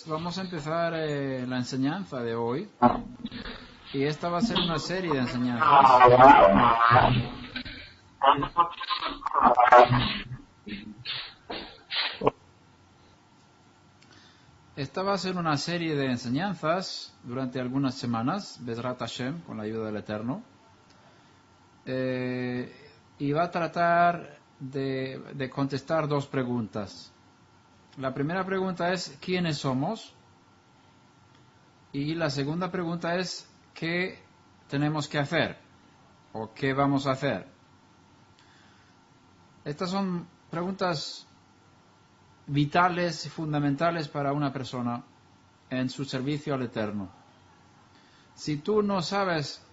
Vamos a empezar la enseñanza de hoy, y esta va a ser una serie de enseñanzas. Esta va a ser una serie de enseñanzas durante algunas semanas, Bezrat Hashem, con la ayuda del Eterno, y va a tratar de contestar dos preguntas. La primera pregunta es ¿quiénes somos? Y la segunda pregunta es ¿qué tenemos que hacer? ¿O qué vamos a hacer? Estas son preguntas vitales y fundamentales para una persona en su servicio al Eterno. Si tú no sabes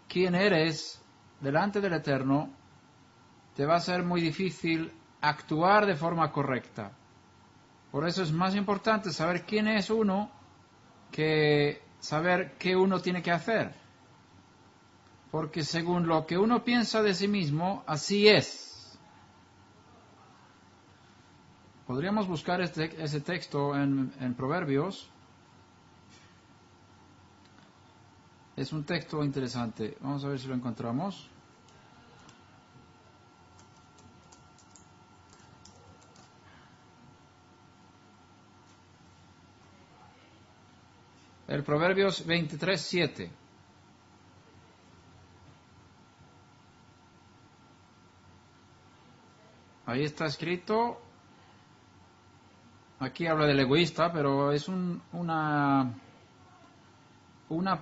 quién eres delante del Eterno, te va a ser muy difícil actuar de forma correcta. Por eso es más importante saber quién es uno que saber qué uno tiene que hacer. Porque según lo que uno piensa de sí mismo, así es. Podríamos buscar ese texto en Proverbios. Es un texto interesante. Vamos a ver si lo encontramos. El Proverbios 23:7. Ahí está escrito. Aquí habla del egoísta, pero es una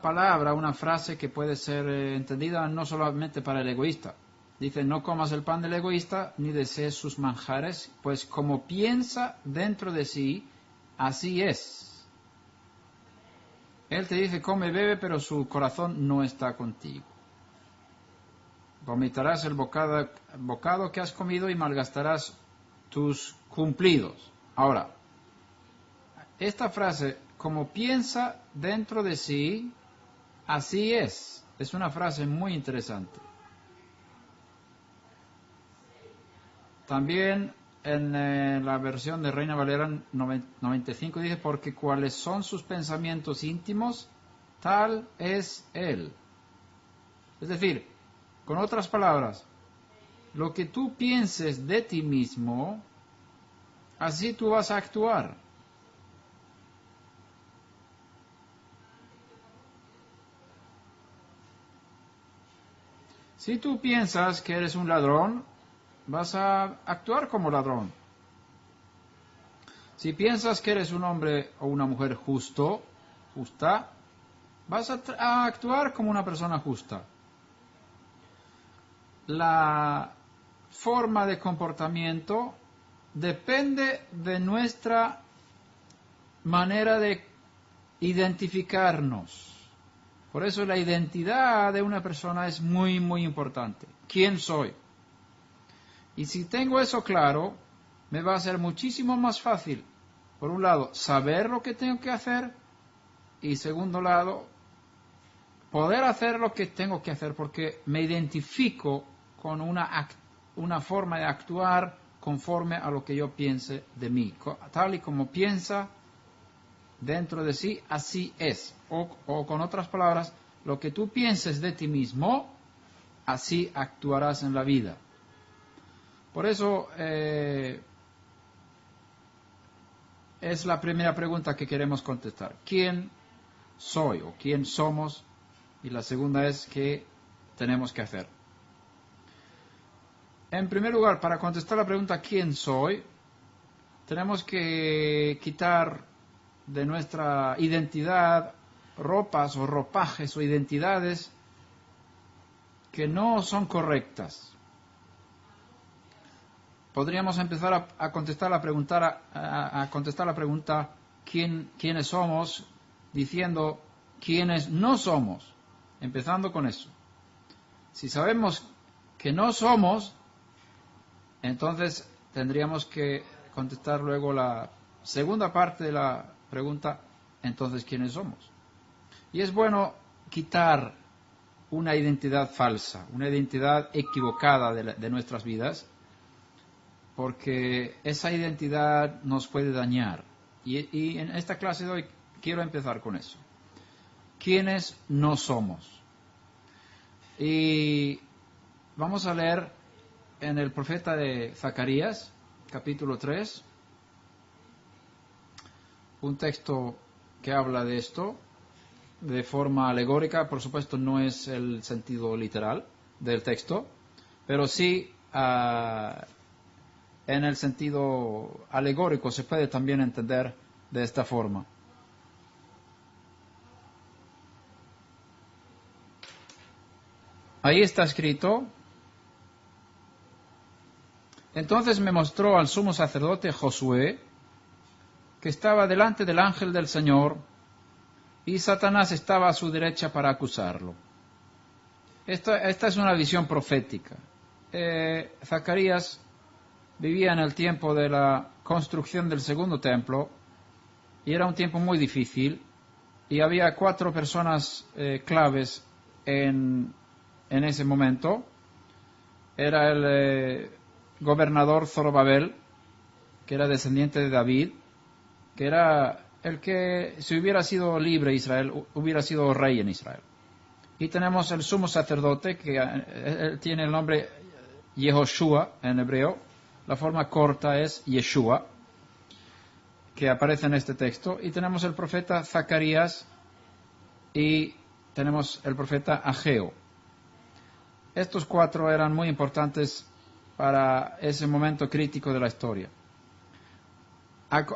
palabra, una frase que puede ser entendida no solamente para el egoísta. Dice, no comas el pan del egoísta, ni desees sus manjares, pues como piensa dentro de sí, así es. Él te dice, come, bebe, pero su corazón no está contigo. Vomitarás el bocado que has comido y malgastarás tus cumplidos. Ahora, esta frase, como piensa dentro de sí, así es una frase muy interesante. También en la versión de Reina Valera 95 dice, porque cuáles son sus pensamientos íntimos, tal es él. Es decir, con otras palabras, lo que tú pienses de ti mismo, así tú vas a actuar. Si tú piensas que eres un ladrón, vas a actuar como ladrón. Si piensas que eres un hombre o una mujer justa, vas a actuar como una persona justa. La forma de comportamiento depende de nuestra manera de identificarnos. Por eso la identidad de una persona es muy, muy importante. ¿Quién soy? Y si tengo eso claro, me va a ser muchísimo más fácil, por un lado, saber lo que tengo que hacer, y segundo lado, poder hacer lo que tengo que hacer, porque me identifico con una forma de actuar conforme a lo que yo piense de mí. Tal y como piensa dentro de sí, así es. O con otras palabras, lo que tú pienses de ti mismo, así actuarás en la vida. Por eso es la primera pregunta que queremos contestar. ¿Quién soy o quién somos? Y la segunda es ¿qué tenemos que hacer? En primer lugar, para contestar la pregunta ¿quién soy?, tenemos que quitar de nuestra identidad ropas o ropajes o identidades que no son correctas. Podríamos empezar a contestar la pregunta ¿quiénes somos?, diciendo quiénes no somos, empezando con eso. Si sabemos que no somos, entonces tendríamos que contestar luego la segunda parte de la pregunta, entonces ¿quiénes somos? Y es bueno quitar una identidad falsa, una identidad equivocada de nuestras vidas, porque esa identidad nos puede dañar. Y en esta clase de hoy quiero empezar con eso. ¿Quiénes no somos? Y vamos a leer en el profeta de Zacarías, capítulo 3, un texto que habla de esto de forma alegórica. Por supuesto, no es el sentido literal del texto, pero sí en el sentido alegórico se puede también entender de esta forma. Ahí está escrito: entonces me mostró al sumo sacerdote Josué, que estaba delante del ángel del Señor, y Satanás estaba a su derecha para acusarlo. Esta es una visión profética. Zacarías vivía en el tiempo de la construcción del segundo templo, y era un tiempo muy difícil, y había 4 personas claves en ese momento. Era el gobernador Zorobabel, que era descendiente de David, que era el que, si hubiera sido libre Israel, hubiera sido rey en Israel. Y tenemos el sumo sacerdote, que tiene el nombre Yehoshua en hebreo. La forma corta es Yeshua, que aparece en este texto. Y tenemos el profeta Zacarías y tenemos el profeta Ageo. Estos 4 eran muy importantes para ese momento crítico de la historia.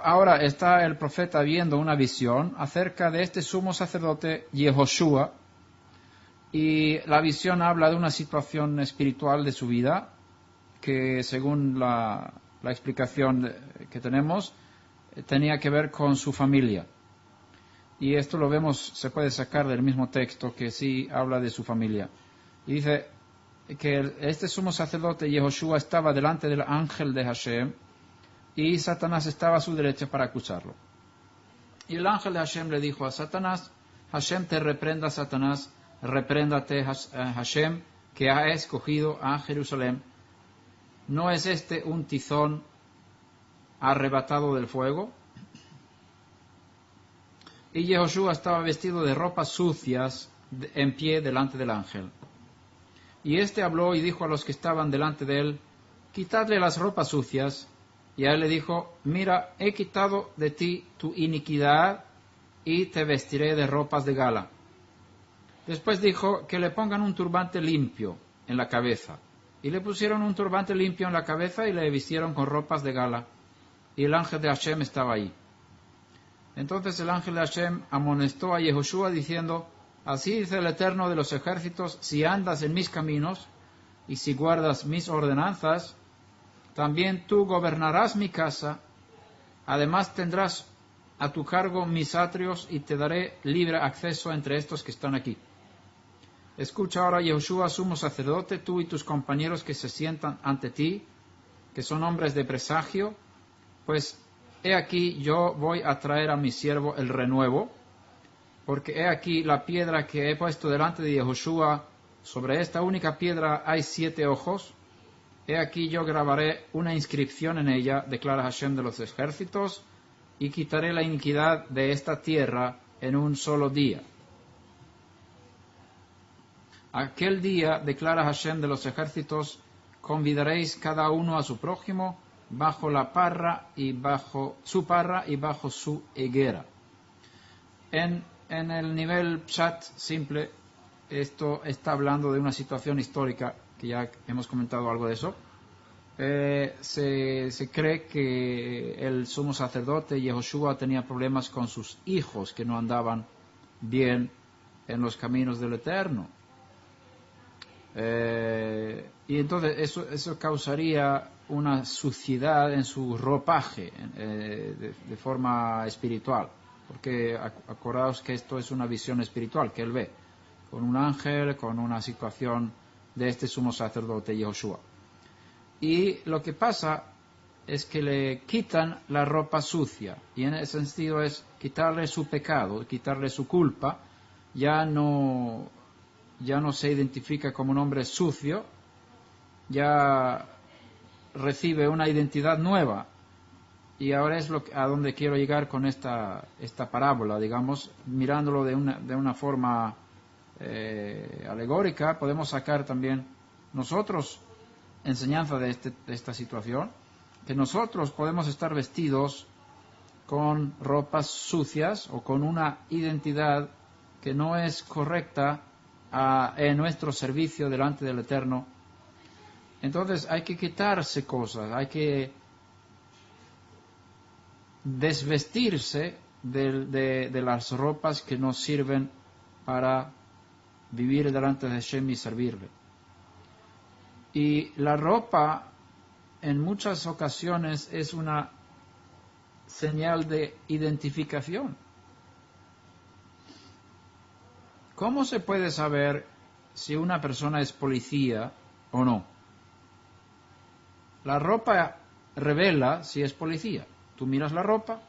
Ahora está el profeta viendo una visión acerca de este sumo sacerdote Yehoshua, y la visión habla de una situación espiritual de su vida que, según la explicación que tenemos, tenía que ver con su familia. Y esto lo vemos, se puede sacar del mismo texto que sí habla de su familia. Y dice que este sumo sacerdote Yehoshua estaba delante del ángel de Hashem, y Satanás estaba a su derecha para acusarlo. Y el ángel de Hashem le dijo a Satanás: Hashem te reprenda, Satanás, repréndate Hashem, que ha escogido a Jerusalén. ¿No es este un tizón arrebatado del fuego? Y Yehoshua estaba vestido de ropas sucias en pie delante del ángel. Y éste habló y dijo a los que estaban delante de él: quitadle las ropas sucias. Y a él le dijo: mira, he quitado de ti tu iniquidad y te vestiré de ropas de gala. Después dijo que le pongan un turbante limpio en la cabeza. Y le pusieron un turbante limpio en la cabeza y le vistieron con ropas de gala. Y el ángel de Hashem estaba ahí. Entonces el ángel de Hashem amonestó a Yehoshua diciendo: así dice el Eterno de los ejércitos, si andas en mis caminos y si guardas mis ordenanzas, también tú gobernarás mi casa. Además tendrás a tu cargo mis atrios y te daré libre acceso entre estos que están aquí. Escucha ahora, Yehoshua, sumo sacerdote, tú y tus compañeros que se sientan ante ti, que son hombres de presagio, pues he aquí yo voy a traer a mi siervo el renuevo, porque he aquí la piedra que he puesto delante de Yehoshua, sobre esta única piedra hay 7 ojos. He aquí yo grabaré una inscripción en ella, declara Hashem de los ejércitos, y quitaré la iniquidad de esta tierra en un solo día. Aquel día, declara Hashem de los ejércitos, convidaréis cada uno a su prójimo bajo la parra y bajo su parra y bajo su higuera. En el nivel pshat simple, esto está hablando de una situación histórica, que ya hemos comentado algo de eso. Se cree que el sumo sacerdote Yehoshua tenía problemas con sus hijos, que no andaban bien en los caminos del Eterno. Y entonces eso causaría una suciedad en su ropaje de forma espiritual, porque acordaos que esto es una visión espiritual que él ve, con un ángel, con una situación de este sumo sacerdote Yehoshua. Y lo que pasa es que le quitan la ropa sucia, y en ese sentido es quitarle su pecado, quitarle su culpa. Ya no se identifica como un hombre sucio, ya recibe una identidad nueva, Y ahora es a donde quiero llegar con esta parábola, digamos, mirándolo de una forma alegórica, podemos sacar también nosotros enseñanza de esta situación, que nosotros podemos estar vestidos con ropas sucias o con una identidad que no es correcta en nuestro servicio delante del Eterno. Entonces hay que quitarse cosas, hay que desvestirse de las ropas que nos sirven para vivir delante de Hashem y servirle. Y la ropa en muchas ocasiones es una señal de identificación. ¿Cómo se puede saber si una persona es policía o no? La ropa revela si es policía. Tú miras la ropa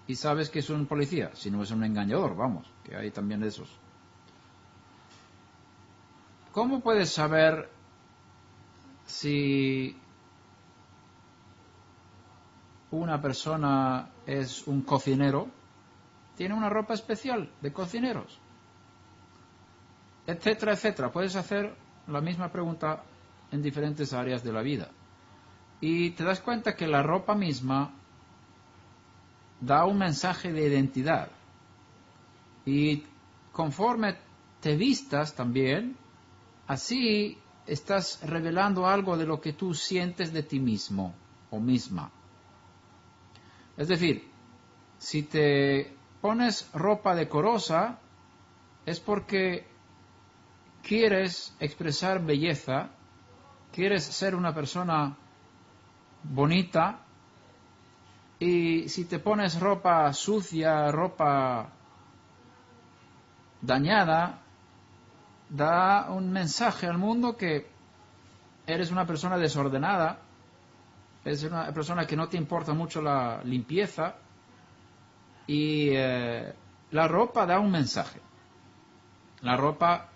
y sabes que es un policía, si no es un engañador, vamos, que hay también de esos. ¿Cómo puedes saber si una persona es un cocinero? Tiene una ropa especial de cocineros, etcétera, etcétera. Puedes hacer la misma pregunta en diferentes áreas de la vida. Y te das cuenta que la ropa misma da un mensaje de identidad. Y conforme te vistas también, así estás revelando algo de lo que tú sientes de ti mismo o misma. Es decir, si te pones ropa decorosa, es porque quieres expresar belleza, quieres ser una persona bonita, y si te pones ropa sucia, ropa dañada, da un mensaje al mundo que eres una persona desordenada, eres una persona que no te importa mucho la limpieza, y la ropa da un mensaje. La ropa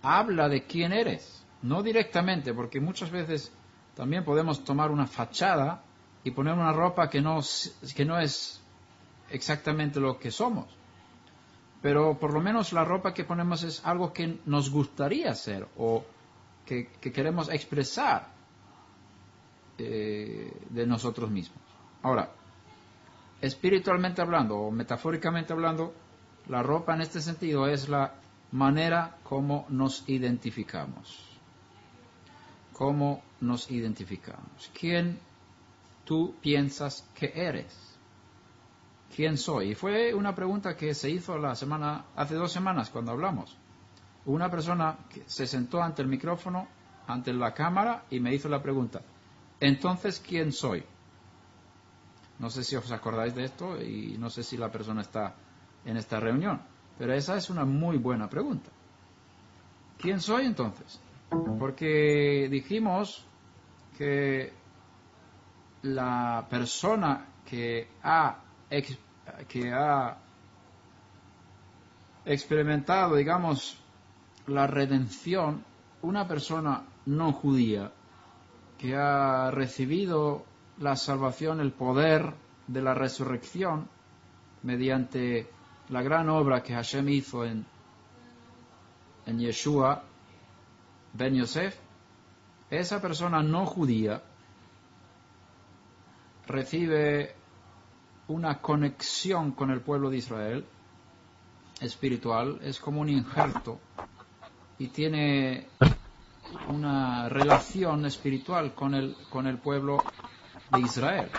habla de quién eres, no directamente, porque muchas veces también podemos tomar una fachada y poner una ropa que no es exactamente lo que somos. Pero por lo menos la ropa que ponemos es algo que nos gustaría ser o que queremos expresar de nosotros mismos. Ahora, espiritualmente hablando o metafóricamente hablando, la ropa en este sentido es la manera como nos identificamos. ¿Cómo nos identificamos? ¿Quién tú piensas que eres? ¿Quién soy? Y fue una pregunta que se hizo hace 2 semanas cuando hablamos. Una persona que se sentó ante el micrófono, ante la cámara, y me hizo la pregunta: entonces, ¿quién soy? No sé si os acordáis de esto y no sé si la persona está en esta reunión, pero esa es una muy buena pregunta. ¿Quién soy entonces? Porque dijimos que la persona que ha experimentado, digamos, la redención, una persona no judía que ha recibido la salvación, el poder de la resurrección mediante la gran obra que Hashem hizo en Yeshua Ben Yosef, esa persona no judía recibe una conexión con el pueblo de Israel espiritual, es como un injerto y tiene una relación espiritual con el pueblo de Israel.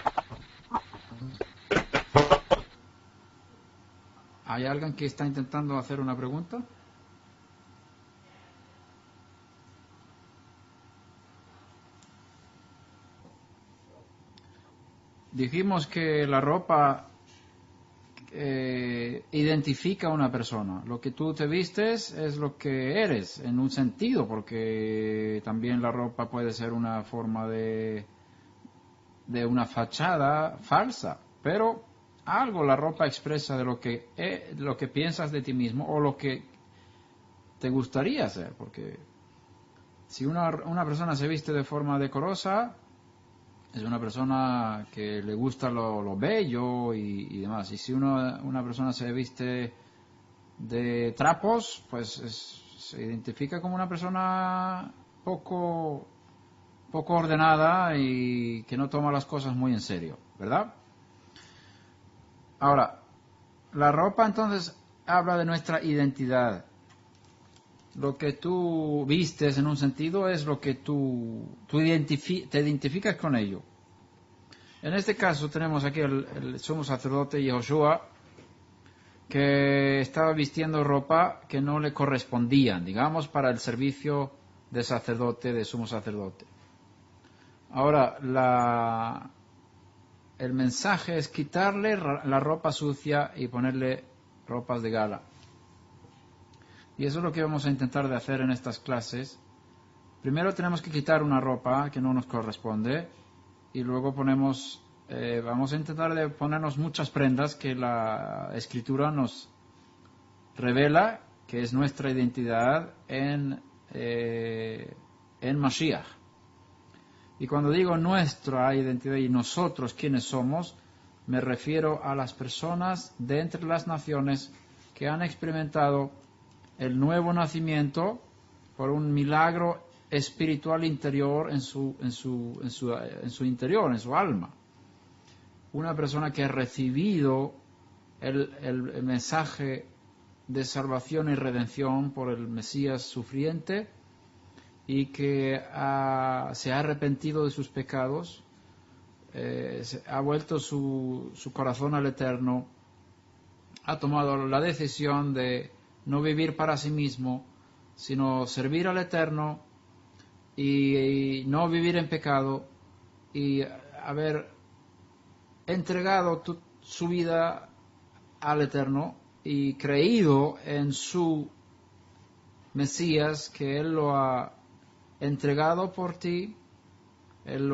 ¿Hay alguien que está intentando hacer una pregunta? Dijimos que la ropa identifica a una persona. Lo que tú te vistes es lo que eres, en un sentido, porque también la ropa puede ser una forma de una fachada falsa, pero la ropa expresa de lo que piensas de ti mismo o lo que te gustaría ser, porque si una persona se viste de forma decorosa, es una persona que le gusta lo bello y demás. Y si una persona se viste de trapos, pues se identifica como una persona poco ordenada y que no toma las cosas muy en serio, ¿verdad? Ahora, la ropa entonces habla de nuestra identidad. Lo que tú vistes en un sentido es lo que te identificas con ello. En este caso tenemos aquí el sumo sacerdote Yehoshua, que estaba vistiendo ropa que no le correspondían, digamos, para el servicio de sacerdote, de sumo sacerdote. Ahora, el mensaje es quitarle la ropa sucia y ponerle ropas de gala. Y eso es lo que vamos a intentar de hacer en estas clases. Primero tenemos que quitar una ropa que no nos corresponde y luego vamos a intentar de ponernos muchas prendas que la Escritura nos revela que es nuestra identidad en Mashiach. Y cuando digo nuestra identidad y nosotros quiénes somos, me refiero a las personas de entre las naciones que han experimentado el nuevo nacimiento por un milagro espiritual interior en su interior, en su alma. Una persona que ha recibido el mensaje de salvación y redención por el Mesías sufriente y que se ha arrepentido de sus pecados, ha vuelto su corazón al Eterno, ha tomado la decisión de no vivir para sí mismo, sino servir al Eterno y no vivir en pecado y haber entregado su vida al Eterno y creído en su Mesías, que Él lo ha entregado por ti, Él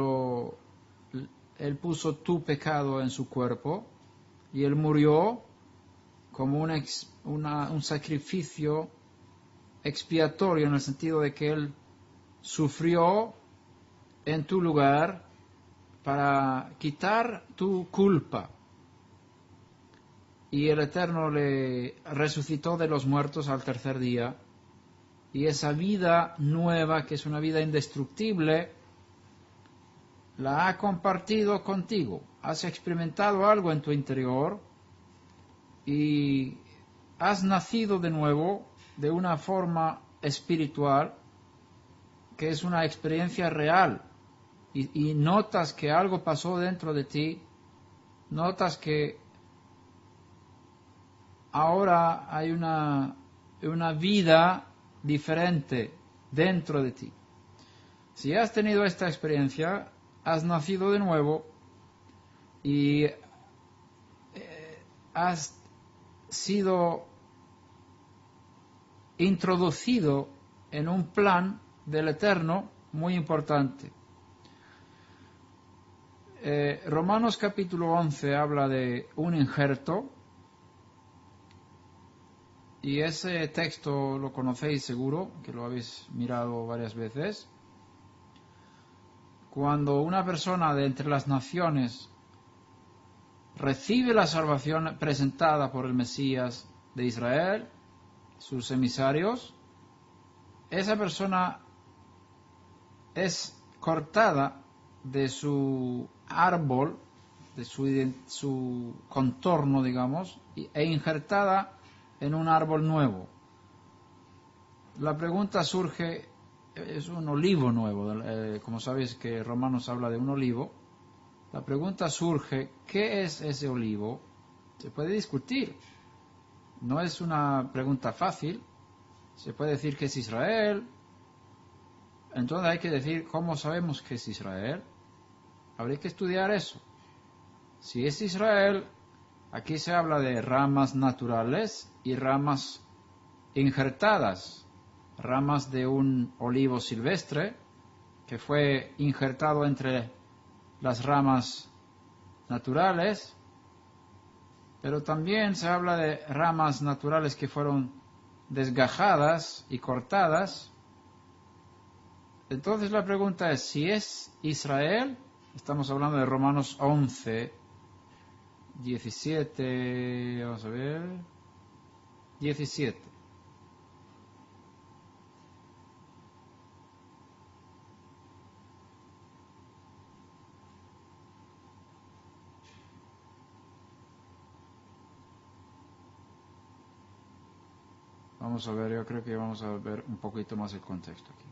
puso tu pecado en su cuerpo y Él murió como un sacrificio expiatorio, en el sentido de que Él sufrió en tu lugar para quitar tu culpa. Y el Eterno le resucitó de los muertos al tercer día. Y esa vida nueva, que es una vida indestructible, la ha compartido contigo. Has experimentado algo en tu interior y has nacido de nuevo de una forma espiritual que es una experiencia real. Y notas que algo pasó dentro de ti, notas que ahora hay una vida diferente dentro de ti. Si has tenido esta experiencia, has nacido de nuevo y has sido introducido en un plan del Eterno muy importante. Romanos capítulo 11 habla de un injerto, y ese texto lo conocéis seguro, que lo habéis mirado varias veces. Cuando una persona de entre las naciones recibe la salvación presentada por el Mesías de Israel, sus emisarios, esa persona es cortada de su árbol, de su contorno, digamos, e injertada en un árbol nuevo. La pregunta surge, es un olivo nuevo, como sabéis que Romanos habla de un olivo. La pregunta surge, ¿qué es ese olivo? Se puede discutir, no es una pregunta fácil. Se puede decir que es Israel. Entonces hay que decir, ¿cómo sabemos que es Israel? Habría que estudiar eso. Si es Israel, aquí se habla de ramas naturales y ramas injertadas. Ramas de un olivo silvestre que fue injertado entre las ramas naturales, pero también se habla de ramas naturales que fueron desgajadas y cortadas. Entonces la pregunta es, si es Israel, Estamos hablando de Romanos 11, 17, vamos a ver, 17. Vamos a ver, yo creo que vamos a ver un poquito más el contexto aquí.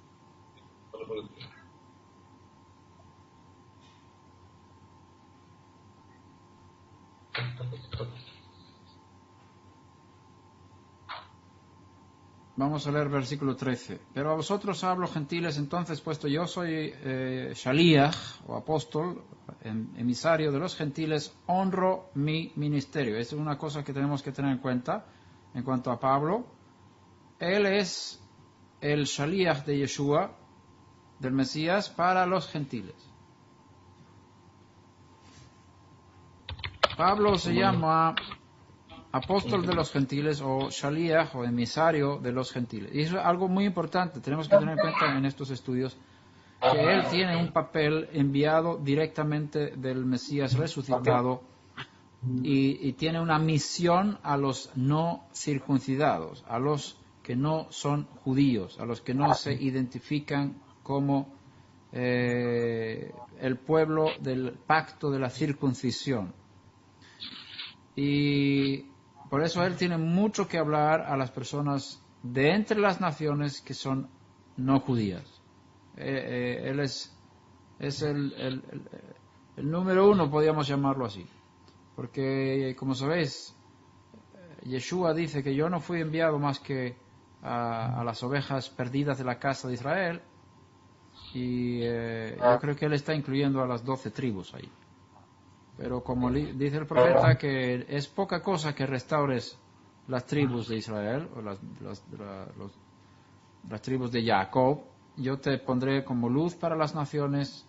Vamos a leer versículo 13. Pero a vosotros hablo, gentiles, entonces, puesto yo soy Shaliach, o apóstol, emisario de los gentiles, honro mi ministerio. Esa es una cosa que tenemos que tener en cuenta en cuanto a Pablo. Él es el Shaliach de Yeshua, del Mesías, para los gentiles. Pablo se llama apóstol de los gentiles o Shaliach o emisario de los gentiles. Y eso es algo muy importante, tenemos que tener en cuenta en estos estudios que él tiene un papel enviado directamente del Mesías resucitado y tiene una misión a los no circuncidados, a los que no son judíos, a los que no se identifican como el pueblo del pacto de la circuncisión. Y por eso él tiene mucho que hablar a las personas de entre las naciones que son no judías. Él es el número uno, podríamos llamarlo así. Porque, como sabéis, Yeshua dice que yo no fui enviado más que a las ovejas perdidas de la casa de Israel. Y yo creo que él está incluyendo a las 12 tribus ahí. Pero como dice el profeta que es poca cosa que restaures las tribus de Israel, o las tribus de Jacob, yo te pondré como luz para las naciones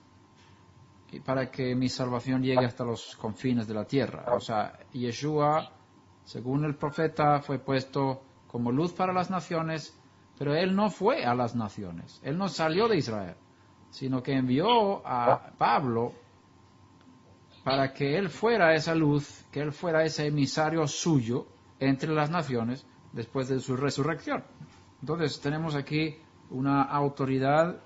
y para que mi salvación llegue hasta los confines de la tierra. O sea, Yeshua, según el profeta, fue puesto como luz para las naciones, pero él no fue a las naciones, él no salió de Israel, sino que envió a Pablo para que él fuera esa luz, que él fuera ese emisario suyo entre las naciones después de su resurrección. Entonces tenemos aquí una autoridad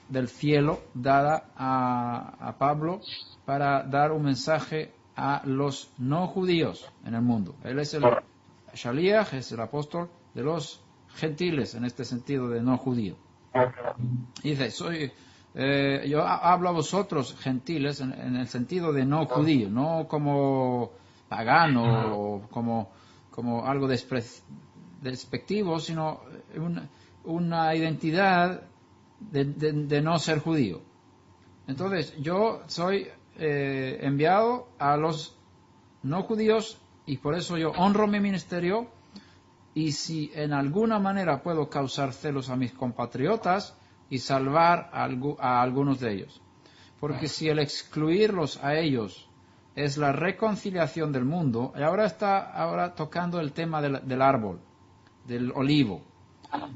del cielo dada a Pablo para dar un mensaje a los no judíos en el mundo. Él es el Shaliach, es el apóstol de los gentiles en este sentido de no judío. Dice, yo hablo a vosotros, gentiles, en el sentido de no judío, no como pagano o como algo despectivo, sino una identidad de no ser judío. Entonces, yo soy enviado a los no judíos y por eso yo honro mi ministerio, y si en alguna manera puedo causar celos a mis compatriotas y salvar a algunos de ellos. Porque si el excluirlos a ellos es la reconciliación del mundo, y ahora está tocando el tema del árbol, del olivo.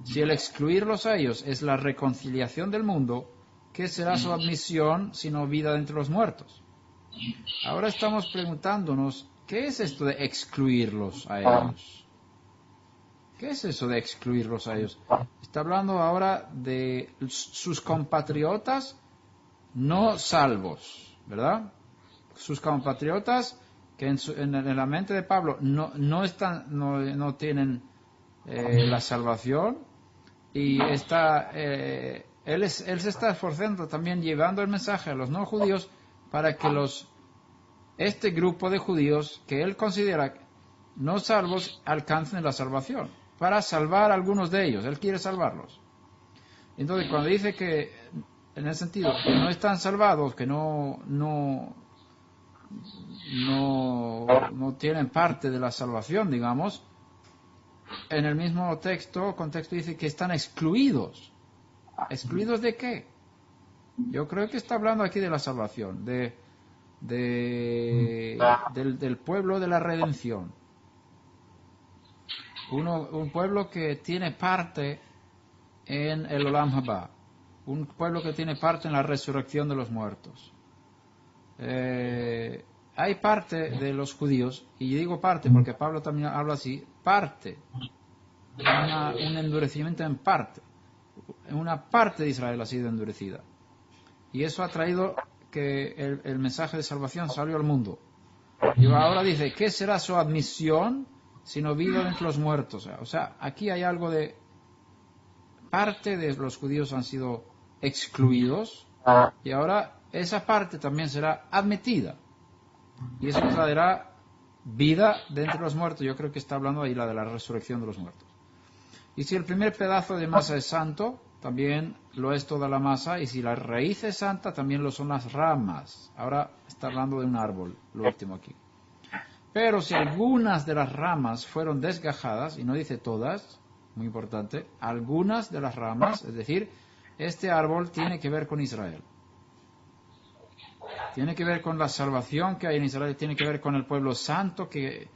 Si el excluirlos a ellos es la reconciliación del mundo, ¿qué será su admisión sino vida de entre los muertos? Ahora estamos preguntándonos, ¿qué es esto de excluirlos a ellos? ¿Qué es eso de excluirlos a ellos? Está hablando ahora de sus compatriotas no salvos, ¿verdad? Sus compatriotas que en la mente de Pablo no tienen la salvación, y él se está esforzando también llevando el mensaje a los no judíos para que este grupo de judíos que él considera no salvos alcancen la salvación, para salvar a algunos de ellos. Él quiere salvarlos. Entonces, cuando dice que, en el sentido que no están salvados, que no tienen parte de la salvación, digamos, en el mismo contexto dice que están excluidos. ¿Excluidos de qué? Yo creo que está hablando aquí de la salvación, del pueblo de la redención. Un pueblo que tiene parte en el Olam Haba, un pueblo que tiene parte en la resurrección de los muertos. hay parte de los judíos, y digo parte porque Pablo también habla así, parte, un endurecimiento en parte. Una parte de Israel ha sido endurecida. Y eso ha traído que el mensaje de salvación salió al mundo. Y ahora dice, ¿qué será su admisión sino vida de entre los muertos? O sea, aquí hay algo de parte de los judíos han sido excluidos y ahora esa parte también será admitida. Y eso traerá vida de entre los muertos. Yo creo que está hablando ahí de la resurrección de los muertos. Y si el primer pedazo de masa es santo, también lo es toda la masa. Y si la raíz es santa, también lo son las ramas. Ahora está hablando de un árbol, lo último aquí. Pero si algunas de las ramas fueron desgajadas, y no dice todas, muy importante, algunas de las ramas, es decir, este árbol tiene que ver con Israel. Tiene que ver con la salvación que hay en Israel, tiene que ver con el pueblo santo que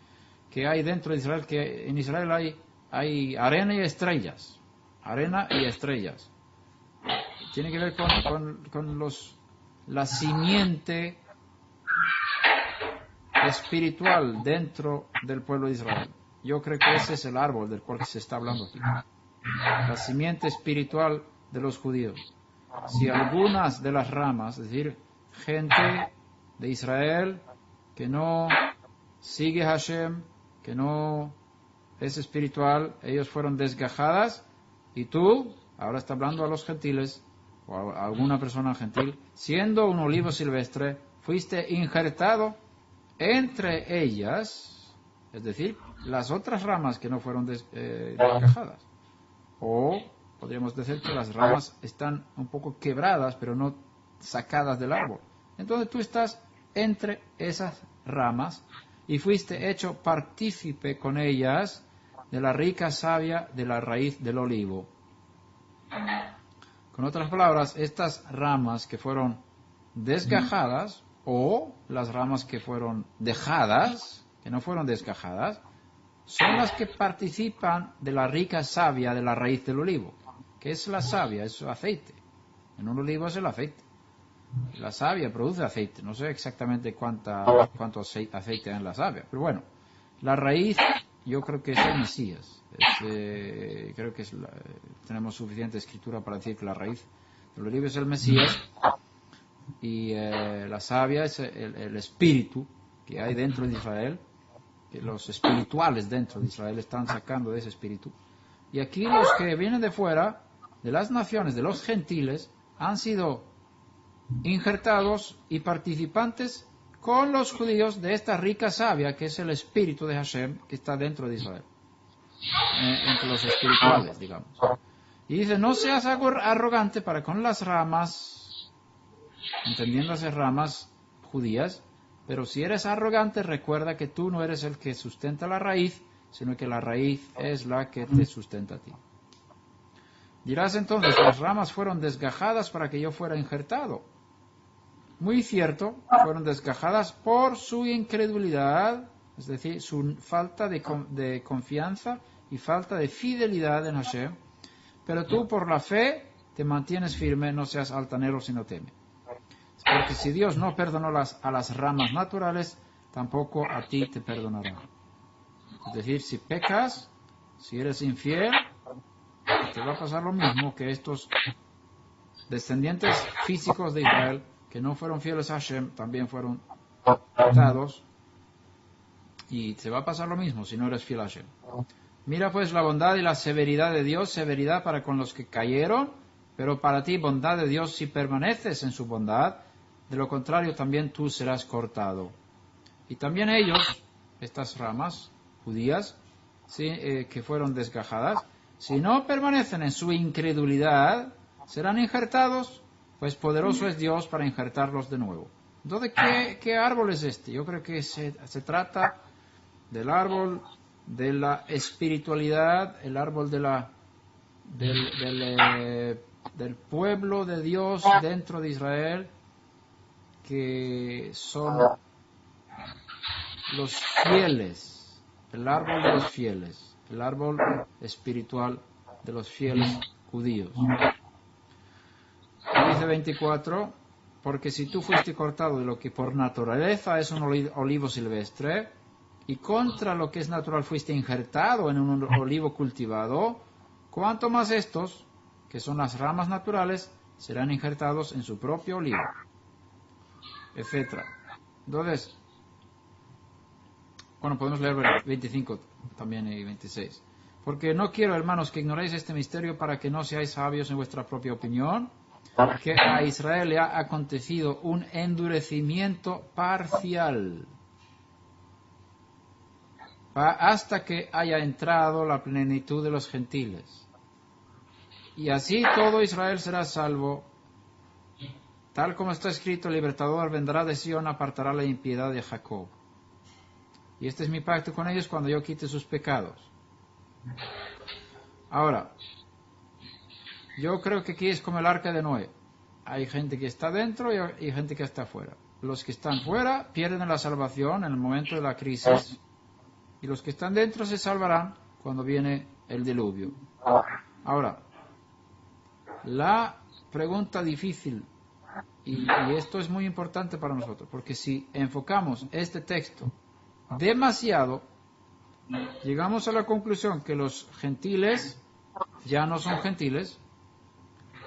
hay dentro de Israel, que en Israel hay arena y estrellas. Arena y estrellas. Tiene que ver con la simiente espiritual dentro del pueblo de Israel. Yo creo que ese es el árbol del cual se está hablando aquí. La simiente espiritual de los judíos. Si algunas de las ramas, es decir, gente de Israel que no sigue Hashem, que no es espiritual, ellos fueron desgajadas, y tú, ahora está hablando a los gentiles, o a alguna persona gentil, siendo un olivo silvestre, fuiste injertado entre ellas, es decir, las otras ramas que no fueron desgajadas. O podríamos decir que las ramas están un poco quebradas, pero no sacadas del árbol. Entonces tú estás entre esas ramas y fuiste hecho partícipe con ellas de la rica savia de la raíz del olivo. Con otras palabras, estas ramas que fueron desgajadas o las ramas que fueron dejadas, que no fueron desgajadas, son las que participan de la rica savia de la raíz del olivo. ¿Qué es la savia? Es aceite. En un olivo es el aceite. La savia produce aceite. No sé exactamente cuánto aceite hay en la savia, pero bueno, la raíz yo creo que es el Mesías. Creo que tenemos suficiente escritura para decir que la raíz del olivo es el Mesías y la savia es el espíritu que hay dentro de Israel, que los espirituales dentro de Israel están sacando de ese espíritu. Y aquí los que vienen de fuera, de las naciones, de los gentiles, han sido injertados y participantes con los judíos de esta rica savia que es el espíritu de Hashem que está dentro de Israel, entre los espirituales, digamos. Y dice, no seas arrogante para con las ramas, entendiéndose ramas judías, pero si eres arrogante, recuerda que tú no eres el que sustenta la raíz, sino que la raíz es la que te sustenta a ti. Dirás entonces, las ramas fueron desgajadas para que yo fuera injertado. Muy cierto, fueron desgajadas por su incredulidad, es decir, su falta de confianza y falta de fidelidad en Hashem, pero tú por la fe te mantienes firme, no seas altanero sino teme. Porque si Dios no perdonó a las ramas naturales, tampoco a ti te perdonará. Es decir, si pecas, si eres infiel, te va a pasar lo mismo que estos descendientes físicos de Israel, que no fueron fieles a Hashem, también fueron dados, y te va a pasar lo mismo si no eres fiel a Hashem. Mira pues la bondad y la severidad de Dios, severidad para con los que cayeron, pero para ti bondad de Dios si permaneces en su bondad, de lo contrario también tú serás cortado. Y también ellos, estas ramas judías, ¿sí? Que fueron desgajadas, si no permanecen en su incredulidad, serán injertados, pues poderoso es Dios para injertarlos de nuevo. Entonces, ¿qué árbol es este? Yo creo que se trata del árbol de la espiritualidad, el árbol del pueblo de Dios dentro de Israel, que son los fieles, el árbol de los fieles, el árbol espiritual de los fieles judíos. Dice 24, porque si tú fuiste cortado de lo que por naturaleza es un olivo silvestre, y contra lo que es natural fuiste injertado en un olivo cultivado, cuanto más estos, que son las ramas naturales, serán injertados en su propio olivo, etc. Entonces, bueno, podemos leer 25 también y 26. Porque no quiero, hermanos, que ignoréis este misterio para que no seáis sabios en vuestra propia opinión, que a Israel le ha acontecido un endurecimiento parcial, hasta que haya entrado la plenitud de los gentiles. Y así todo Israel será salvo, tal como está escrito: el libertador vendrá de Sion, apartará la impiedad de Jacob. Y este es mi pacto con ellos cuando yo quite sus pecados. Ahora, yo creo que aquí es como el arca de Noé. Hay gente que está dentro y hay gente que está fuera. Los que están fuera pierden la salvación en el momento de la crisis, y los que están dentro se salvarán cuando viene el diluvio. Ahora, la pregunta difícil, y esto es muy importante para nosotros, porque si enfocamos este texto demasiado, llegamos a la conclusión que los gentiles ya no son gentiles,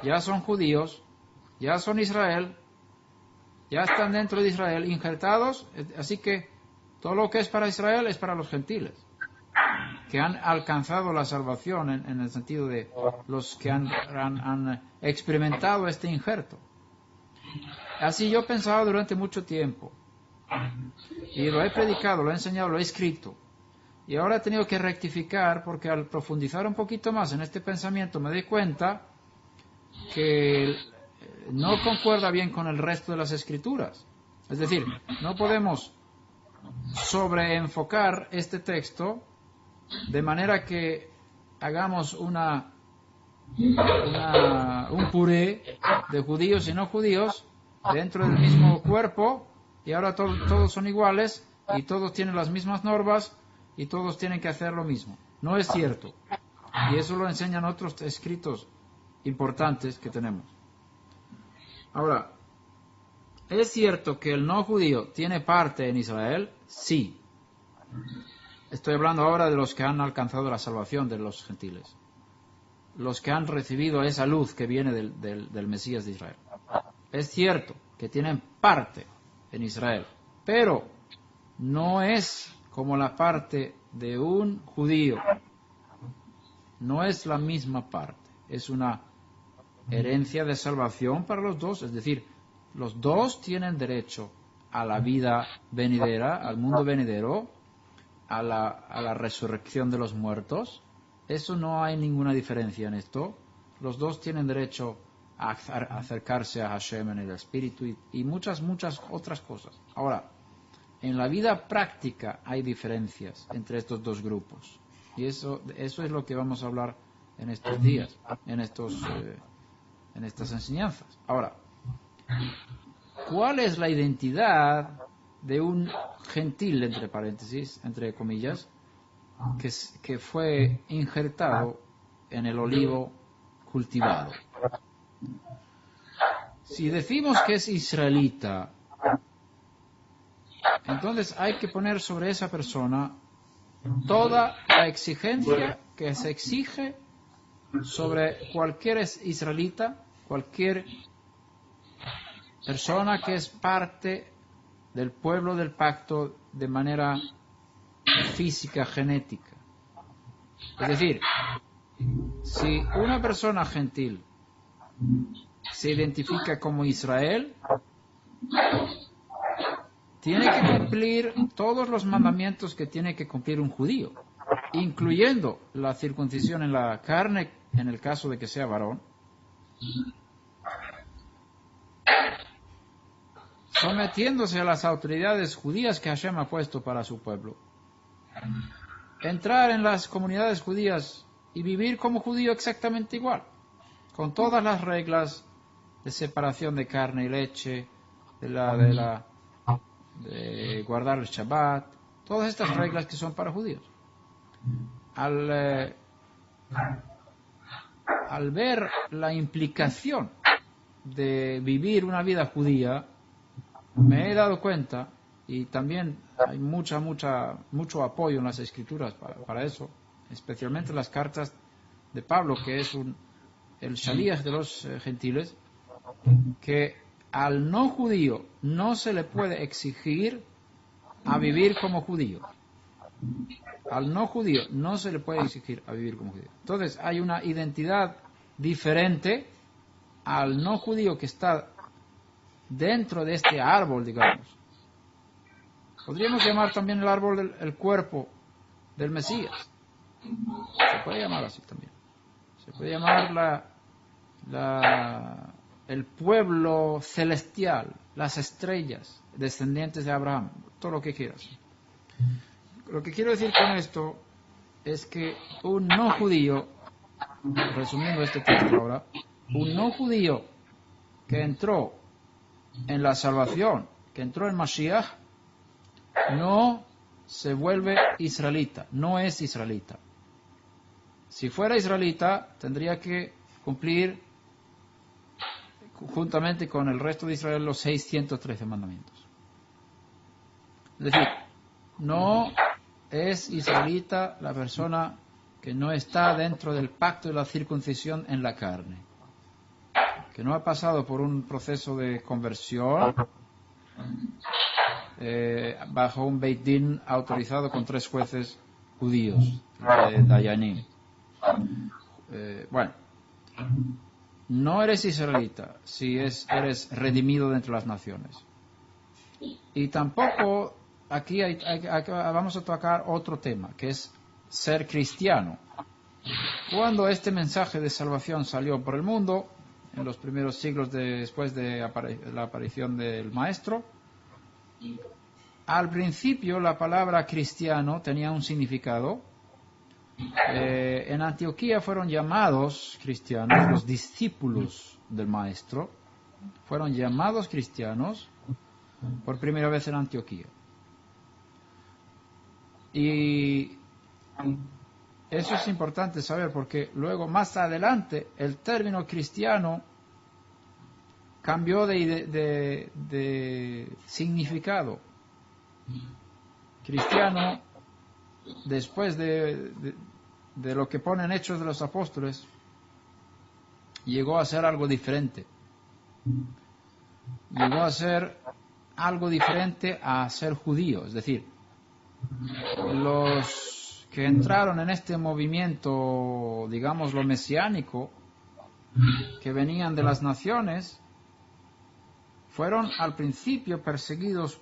ya son judíos, ya son Israel, ya están dentro de Israel, injertados, así que todo lo que es para Israel es para los gentiles, que han alcanzado la salvación en el sentido de los que han experimentado este injerto. Así yo pensaba durante mucho tiempo, y lo he predicado, lo he enseñado, lo he escrito, y ahora he tenido que rectificar, porque al profundizar un poquito más en este pensamiento me doy cuenta que no concuerda bien con el resto de las escrituras. Es decir, no podemos sobreenfocar este texto de manera que hagamos un puré de judíos y no judíos dentro del mismo cuerpo, y ahora todos son iguales y todos tienen las mismas normas y todos tienen que hacer lo mismo. No es cierto, y eso lo enseñan otros escritos importantes que tenemos. Ahora, ¿es cierto que el no judío tiene parte en Israel? Sí. Estoy hablando ahora de los que han alcanzado la salvación de los gentiles, los que han recibido esa luz que viene del Mesías de Israel. Es cierto que tienen parte en Israel, pero no es como la parte de un judío. No es la misma parte. Es una herencia de salvación para los dos, es decir, los dos tienen derecho a la vida venidera, al mundo venidero, a la resurrección de los muertos. Eso no hay ninguna diferencia en esto. Los dos tienen derecho a acercarse a Hashem en el espíritu y muchas otras cosas. Ahora, en la vida práctica hay diferencias entre estos dos grupos, y eso es lo que vamos a hablar en estos días, en estas enseñanzas. Ahora, ¿cuál es la identidad de un gentil, entre paréntesis, entre comillas, que fue injertado en el olivo cultivado? Si decimos que es israelita, entonces hay que poner sobre esa persona toda la exigencia que se exige sobre cualquier israelita, cualquier persona que es parte del pueblo del pacto de manera física, genética. Es decir, si una persona gentil se identifica como Israel, tiene que cumplir todos los mandamientos que tiene que cumplir un judío, incluyendo la circuncisión en la carne, en el caso de que sea varón, sometiéndose a las autoridades judías que Hashem ha puesto para su pueblo, entrar en las comunidades judías y vivir como judío exactamente igual, con todas las reglas de separación de carne y leche, de guardar el Shabbat, todas estas reglas que son para judíos. Al ver la implicación de vivir una vida judía, me he dado cuenta, y también hay mucho apoyo en las escrituras para eso, especialmente las cartas de Pablo, que es el shaliach de los gentiles, que al no judío no se le puede exigir a vivir como judío. Al no judío no se le puede exigir a vivir como judío. Entonces hay una identidad diferente al no judío que está dentro de este árbol, digamos. Podríamos llamar también el árbol el cuerpo del Mesías. Se puede llamar así también. Se puede llamar el pueblo celestial, las estrellas, descendientes de Abraham, todo lo que quieras. Lo que quiero decir con esto es que un no judío, resumiendo este texto ahora, un no judío que entró en la salvación, que entró en Mashiach, no se vuelve israelita, no es israelita. Si fuera israelita, tendría que cumplir juntamente con el resto de Israel los 613 mandamientos. Es decir, no es israelita la persona que no está dentro del pacto de la circuncisión en la carne, que no ha pasado por un proceso de conversión bajo un Beit Din autorizado con 3 jueces judíos, Dayanim. Bueno, no eres israelita si eres redimido de entre las naciones. Y tampoco aquí vamos a tocar otro tema, que es ser cristiano. Cuando este mensaje de salvación salió por el mundo, en los primeros siglos después de la aparición del Maestro, al principio la palabra cristiano tenía un significado. En Antioquía fueron llamados cristianos, los discípulos del Maestro fueron llamados cristianos por primera vez en Antioquía. Y eso es importante saber porque luego, más adelante, el término cristiano cambió de significado. Cristiano, después de lo que ponen Hechos de los Apóstoles, llegó a ser algo diferente. Llegó a ser algo diferente a ser judío. Es decir, los que entraron en este movimiento, digamos, lo mesiánico, que venían de las naciones, fueron al principio perseguidos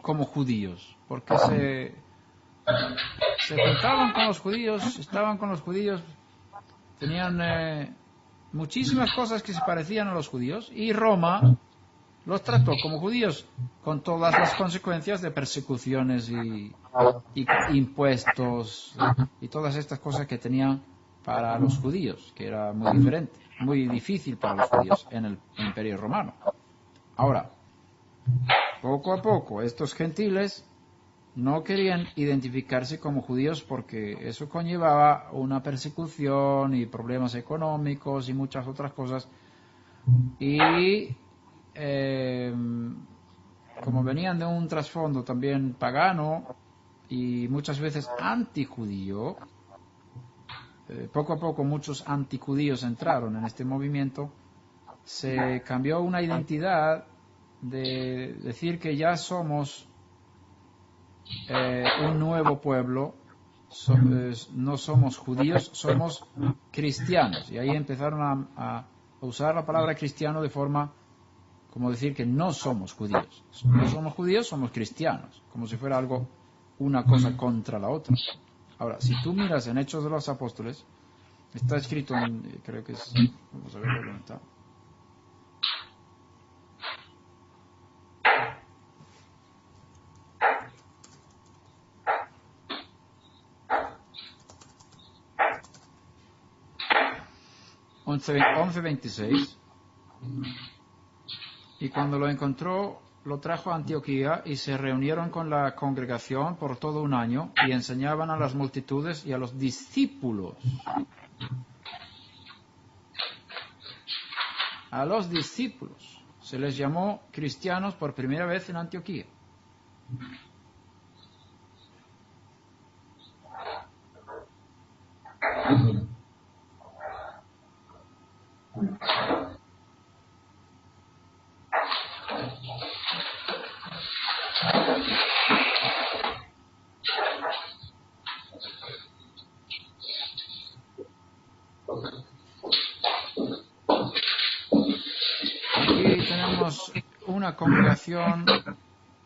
como judíos, porque se juntaban con los judíos, estaban con los judíos, tenían muchísimas cosas que se parecían a los judíos, y Roma los trató como judíos, con todas las consecuencias de persecuciones y impuestos y todas estas cosas que tenían para los judíos, que era muy diferente, muy difícil para los judíos en el Imperio Romano. Ahora, poco a poco, estos gentiles no querían identificarse como judíos porque eso conllevaba una persecución y problemas económicos y muchas otras cosas. Y como venían de un trasfondo también pagano y muchas veces antijudío, poco a poco muchos antijudíos entraron en este movimiento. Se cambió una identidad de decir que ya somos un nuevo pueblo, no somos judíos, somos cristianos. Y ahí empezaron a usar la palabra cristiano de forma como decir que no somos judíos. No somos judíos, somos cristianos, como si fuera algo, una cosa contra la otra. Ahora, si tú miras en Hechos de los Apóstoles, está escrito en, creo que es, vamos a ver dónde está. Once 26. Y cuando lo encontró, lo trajo a Antioquía y se reunieron con la congregación por todo un año y enseñaban a las multitudes y a los discípulos. a los discípulos se les llamó cristianos por primera vez en Antioquía. Aquí tenemos una congregación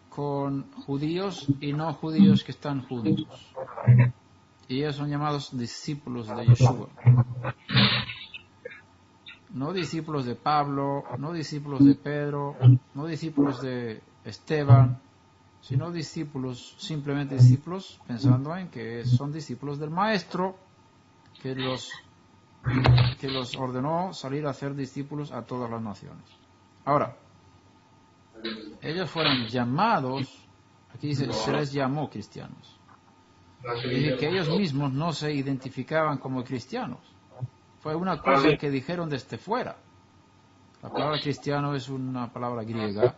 con judíos y no judíos que están juntos. Y ellos son llamados discípulos de Yeshua. No discípulos de Pablo, no discípulos de Pedro, no discípulos de Esteban, sino discípulos, simplemente discípulos, pensando en que son discípulos del Maestro que los ordenó salir a hacer discípulos a todas las naciones. Ahora, ellos fueron llamados, aquí dice, se les llamó cristianos. Dice que ellos mismos no se identificaban como cristianos. Fue una cosa que dijeron desde fuera. La palabra cristiano es una palabra griega.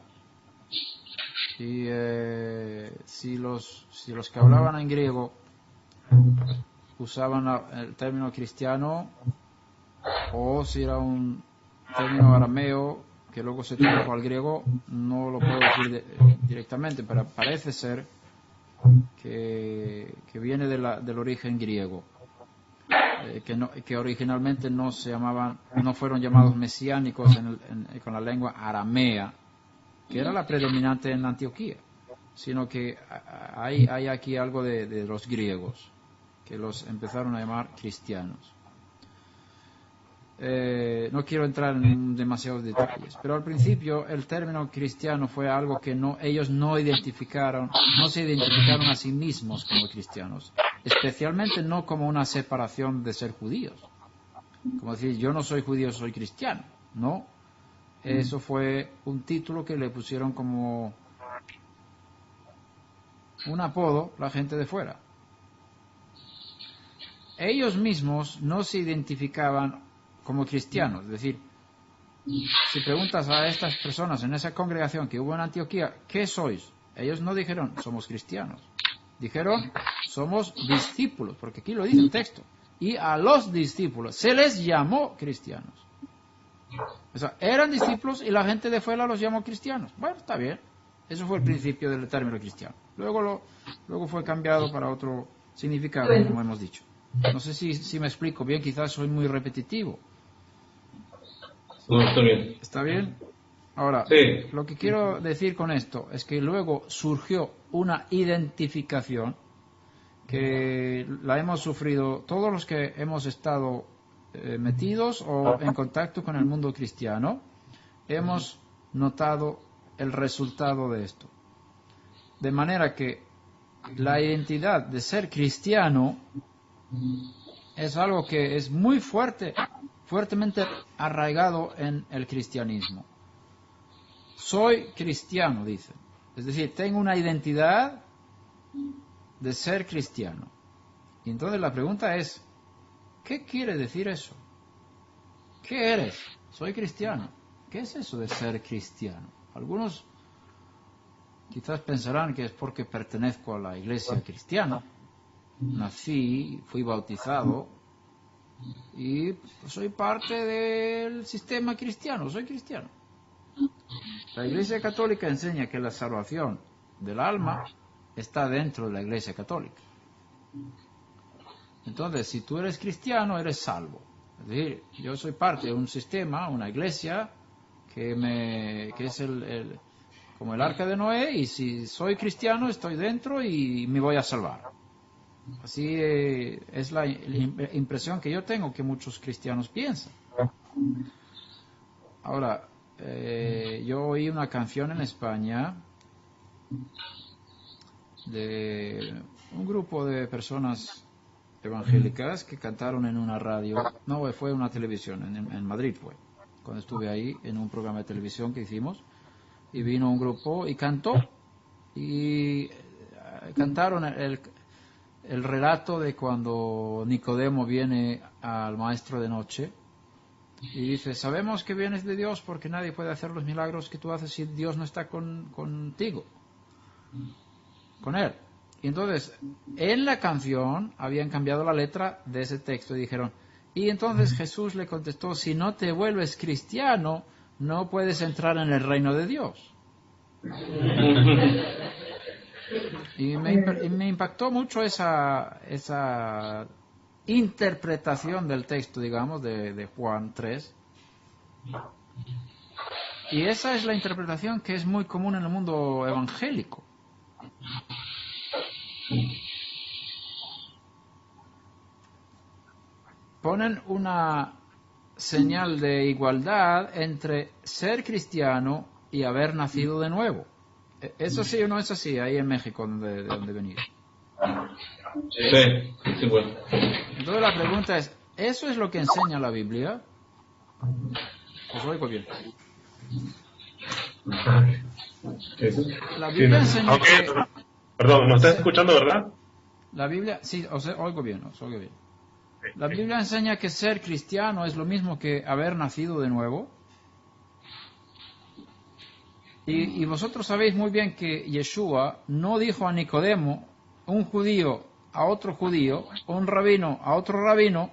Y si los que hablaban en griego usaban el término cristiano, o si era un término arameo que luego se tradujo al griego, no lo puedo decir directamente, pero parece ser que viene del origen griego, que originalmente no fueron llamados mesiánicos con la lengua aramea, que era la predominante en Antioquía, sino que hay aquí algo de los griegos, que los empezaron a llamar cristianos. No quiero entrar en demasiados detalles, pero al principio el término cristiano fue algo que ellos no se identificaron a sí mismos como cristianos, especialmente no como una separación de ser judíos, como decir yo no soy judío, soy cristiano, no, eso fue un título que le pusieron como un apodo la gente de fuera. Ellos mismos no se identificaban como cristianos, es decir, si preguntas a estas personas en esa congregación que hubo en Antioquía, ¿qué sois? Ellos no dijeron, somos cristianos. Dijeron, somos discípulos, porque aquí lo dice el texto. Y a los discípulos se les llamó cristianos. O sea, eran discípulos y la gente de fuera los llamó cristianos. Bueno, está bien. Eso fue el principio del término cristiano. Luego fue cambiado para otro significado, como hemos dicho. No sé si me explico bien, quizás soy muy repetitivo. No, está bien. ¿Está bien? Ahora, Sí. lo que quiero decir con esto es que luego surgió una identificación que la hemos sufrido todos los que hemos estado metidos o en contacto con el mundo cristiano. Hemos notado el resultado de esto. De manera que la identidad de ser cristiano es algo que es muy fuertemente arraigado en el cristianismo. Soy cristiano, dice. Es decir, tengo una identidad de ser cristiano. Y entonces la pregunta es, ¿qué quiere decir eso? ¿Qué eres? Soy cristiano. ¿Qué es eso de ser cristiano? Algunos quizás pensarán que es porque pertenezco a la iglesia cristiana. Nací, fui bautizado y soy parte del sistema cristiano, soy cristiano. La Iglesia Católica enseña que la salvación del alma está dentro de la Iglesia Católica. Entonces, si tú eres cristiano, eres salvo. Es decir, yo soy parte de un sistema, una iglesia, que es como el arca de Noé, y si soy cristiano, estoy dentro y me voy a salvar. Así es la impresión que yo tengo que muchos cristianos piensan. Ahora, yo oí una canción en España de un grupo de personas evangélicas que cantaron en una radio, no, fue una televisión, en Madrid fue, cuando estuve ahí en un programa de televisión que hicimos, y vino un grupo y cantó, y cantaron el relato de cuando Nicodemo viene al maestro de noche Y dice, sabemos que vienes de Dios porque nadie puede hacer los milagros que tú haces si Dios no está contigo, con él. Y entonces, en la canción habían cambiado la letra de ese texto y dijeron, y entonces Jesús le contestó, si no te vuelves cristiano, no puedes entrar en el reino de Dios. Y me impactó mucho esa interpretación del texto, digamos, de Juan 3. Y esa es la interpretación que es muy común en el mundo evangélico. Ponen una señal de igualdad entre ser cristiano y haber nacido de nuevo. ¿Es así o no es así ahí en México, de donde venís? Sí, bueno. Entonces la pregunta es, ¿eso es lo que enseña la Biblia? Os oigo bien. La Biblia enseña que... Perdón, ¿me estás escuchando, verdad? La Biblia, sí, os oigo bien. La Biblia enseña que ser cristiano es lo mismo que haber nacido de nuevo. Y vosotros sabéis muy bien que Yeshua no dijo a Nicodemo, un judío a otro judío, un rabino a otro rabino,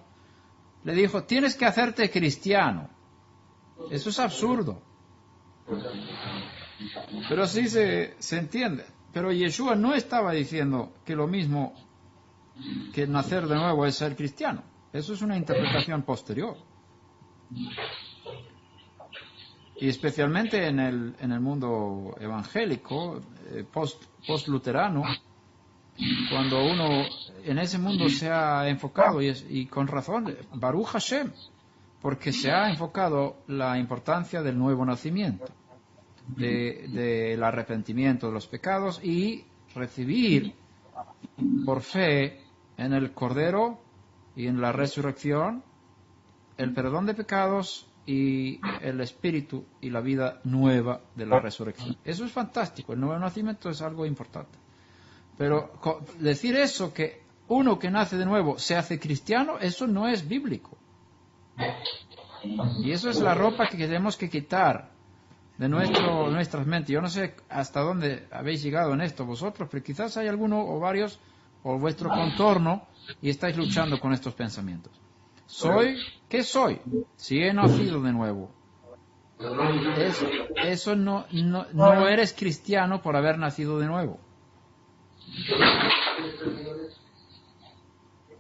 le dijo, tienes que hacerte cristiano. Eso es absurdo. Pero sí se entiende. Pero Yeshua no estaba diciendo que lo mismo que nacer de nuevo es ser cristiano. Eso es una interpretación posterior. Y especialmente en el mundo evangélico, post-luterano, cuando uno en ese mundo se ha enfocado, y con razón, Baruch Hashem, porque se ha enfocado la importancia del nuevo nacimiento, del arrepentimiento de los pecados y recibir por fe en el Cordero y en la resurrección el perdón de pecados y el espíritu y la vida nueva de la resurrección. Eso es fantástico, el nuevo nacimiento es algo importante. Pero decir eso, que uno que nace de nuevo se hace cristiano, eso no es bíblico. Y eso es la ropa que tenemos que quitar de nuestras mentes. Yo no sé hasta dónde habéis llegado en esto vosotros, pero quizás hay alguno o varios o vuestro contorno y estáis luchando con estos pensamientos. ¿Qué soy? Si he nacido de nuevo. Eso no eres cristiano por haber nacido de nuevo.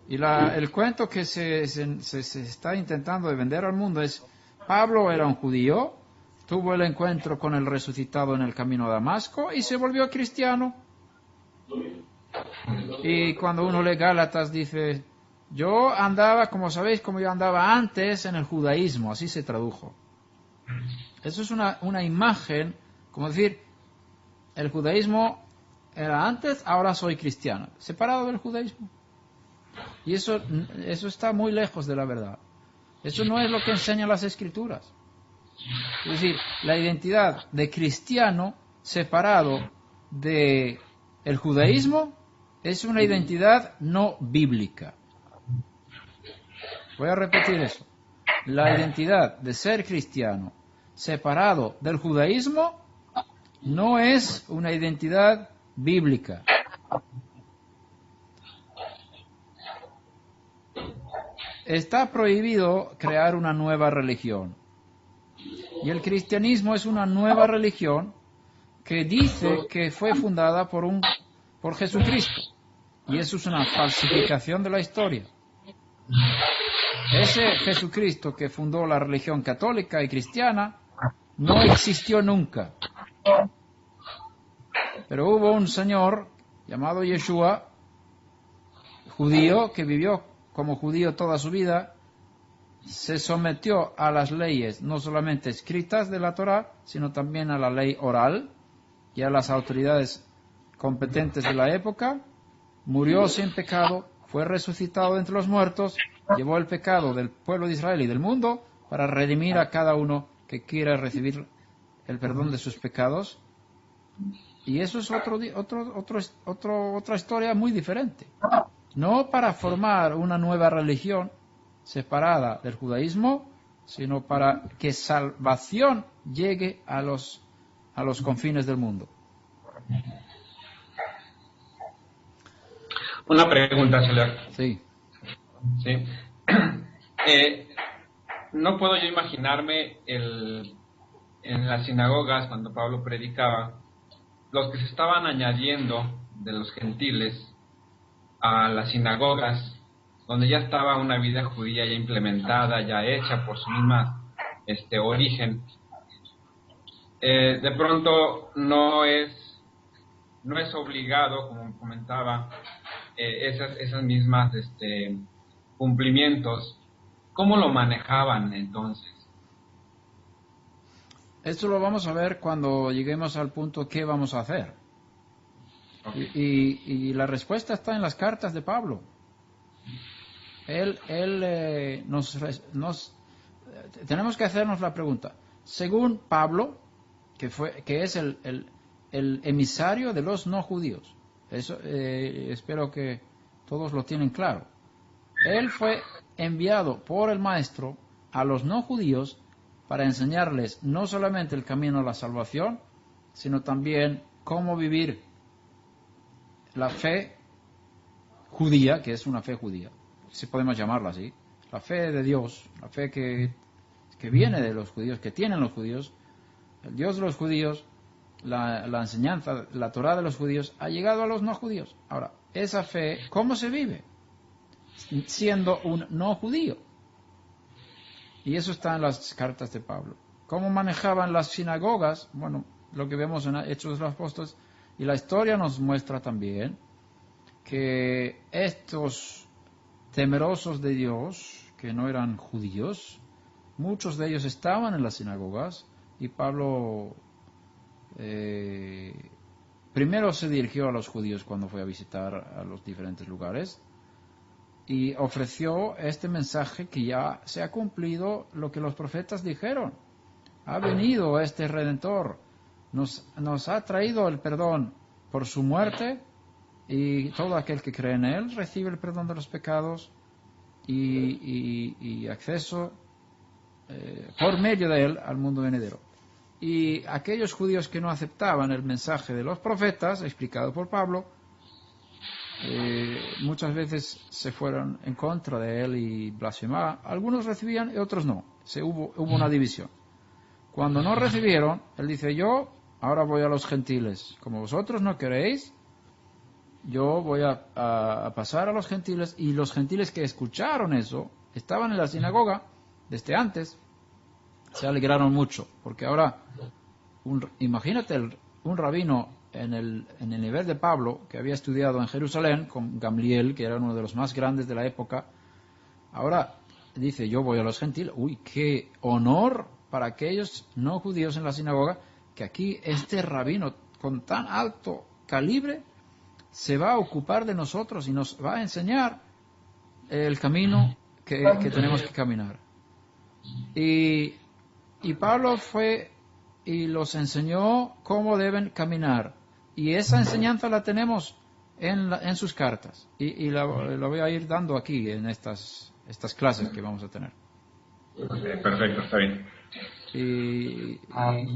Y el cuento que se está intentando de vender al mundo es, Pablo era un judío, tuvo el encuentro con el resucitado en el camino a Damasco y se volvió cristiano. Y cuando uno lee Gálatas dice, yo andaba, como sabéis, como yo andaba antes en el judaísmo, así se tradujo. Eso es una imagen, como decir, el judaísmo era antes, ahora soy cristiano, separado del judaísmo. Y eso está muy lejos de la verdad. Eso no es lo que enseñan las Escrituras. Es decir, la identidad de cristiano separado de el judaísmo es una identidad no bíblica. Voy a repetir eso. La identidad de ser cristiano separado del judaísmo no es una identidad bíblica. Está prohibido crear una nueva religión. Y el cristianismo es una nueva religión que dice que fue fundada por Jesucristo. Y eso es una falsificación de la historia. Ese Jesucristo que fundó la religión católica y cristiana no existió nunca. Pero hubo un señor llamado Yeshua, judío, que vivió como judío toda su vida, se sometió a las leyes no solamente escritas de la Torá, sino también a la ley oral y a las autoridades competentes de la época, murió sin pecado, fue resucitado entre los muertos, llevó el pecado del pueblo de Israel y del mundo para redimir a cada uno que quiera recibir el perdón de sus pecados. Y eso es otra historia muy diferente. No para formar una nueva religión separada del judaísmo, sino para que salvación llegue a los confines del mundo. Una pregunta, señor. Sí. Sí. No puedo yo imaginarme en las sinagogas, cuando Pablo predicaba, los que se estaban añadiendo de los gentiles a las sinagogas, donde ya estaba una vida judía ya implementada, ya hecha por su misma origen. De pronto no es obligado, como comentaba, esas mismas cumplimientos. ¿Cómo lo manejaban entonces? Esto lo vamos a ver cuando lleguemos al punto ¿qué vamos a hacer? Okay. Y la respuesta está en las cartas de Pablo. Él tenemos que hacernos la pregunta. Según Pablo, que es el emisario de los no judíos. Eso espero que todos lo tienen claro. Él fue enviado por el maestro a los no judíos para enseñarles no solamente el camino a la salvación, sino también cómo vivir la fe judía, que es una fe judía, si podemos llamarla así, la fe de Dios, la fe que viene de los judíos, que tienen los judíos, el Dios de los judíos, la enseñanza, la Torá de los judíos, ha llegado a los no judíos. Ahora, esa fe, ¿cómo se vive? Siendo un no judío. Y eso está en las cartas de Pablo. ¿Cómo manejaban las sinagogas? Bueno, lo que vemos en Hechos de los Apóstoles, y la historia nos muestra también que estos temerosos de Dios, que no eran judíos, muchos de ellos estaban en las sinagogas, y Pablo primero se dirigió a los judíos cuando fue a visitar a los diferentes lugares, y ofreció este mensaje que ya se ha cumplido lo que los profetas dijeron. Ha venido este Redentor, nos ha traído el perdón por su muerte, y todo aquel que cree en él recibe el perdón de los pecados y acceso por medio de él al mundo venidero. Y aquellos judíos que no aceptaban el mensaje de los profetas, explicado por Pablo, muchas veces se fueron en contra de él y blasfemaban. Algunos recibían y otros no. Hubo una división. Cuando no recibieron, él dice: yo ahora voy a los gentiles. Como vosotros no queréis, yo voy a pasar a los gentiles. Y los gentiles que escucharon eso, estaban en la sinagoga desde antes, se alegraron mucho. Porque ahora, imagínate un rabino en el nivel de Pablo, que había estudiado en Jerusalén con Gamliel, que era uno de los más grandes de la época, ahora dice: yo voy a los gentiles. Uy, qué honor para aquellos no judíos en la sinagoga, que aquí este rabino con tan alto calibre se va a ocupar de nosotros y nos va a enseñar el camino que tenemos que caminar. Y Pablo fue y los enseñó cómo deben caminar. Y esa enseñanza la tenemos en sus cartas. Y la voy a ir dando aquí en estas clases que vamos a tener. Perfecto, está bien.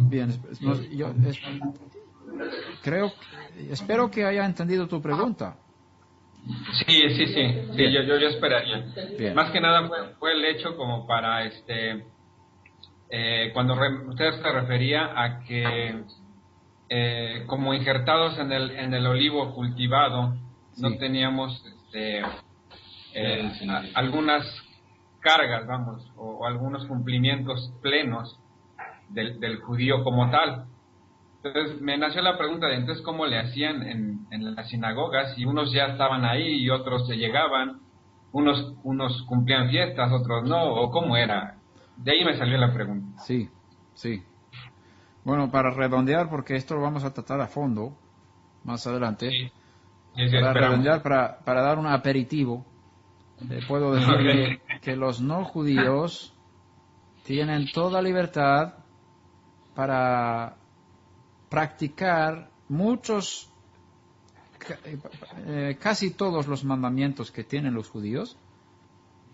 Bien, espero que haya entendido tu pregunta. Sí, yo esperaría. Bien. Más que nada fue el hecho como para cuando usted se refería a que como injertados en el olivo cultivado, Sí. no teníamos algunas cargas, vamos, o algunos cumplimientos plenos del judío como tal. Entonces me nació la pregunta de entonces cómo le hacían en las sinagogas, y unos ya estaban ahí y otros se llegaban, unos cumplían fiestas, otros no, o cómo era. De ahí me salió la pregunta. Sí. Bueno, para redondear, porque esto lo vamos a tratar a fondo más adelante, Sí, para esperamos. redondear, para dar un aperitivo, puedo decir que los no judíos tienen toda libertad para practicar casi todos los mandamientos que tienen los judíos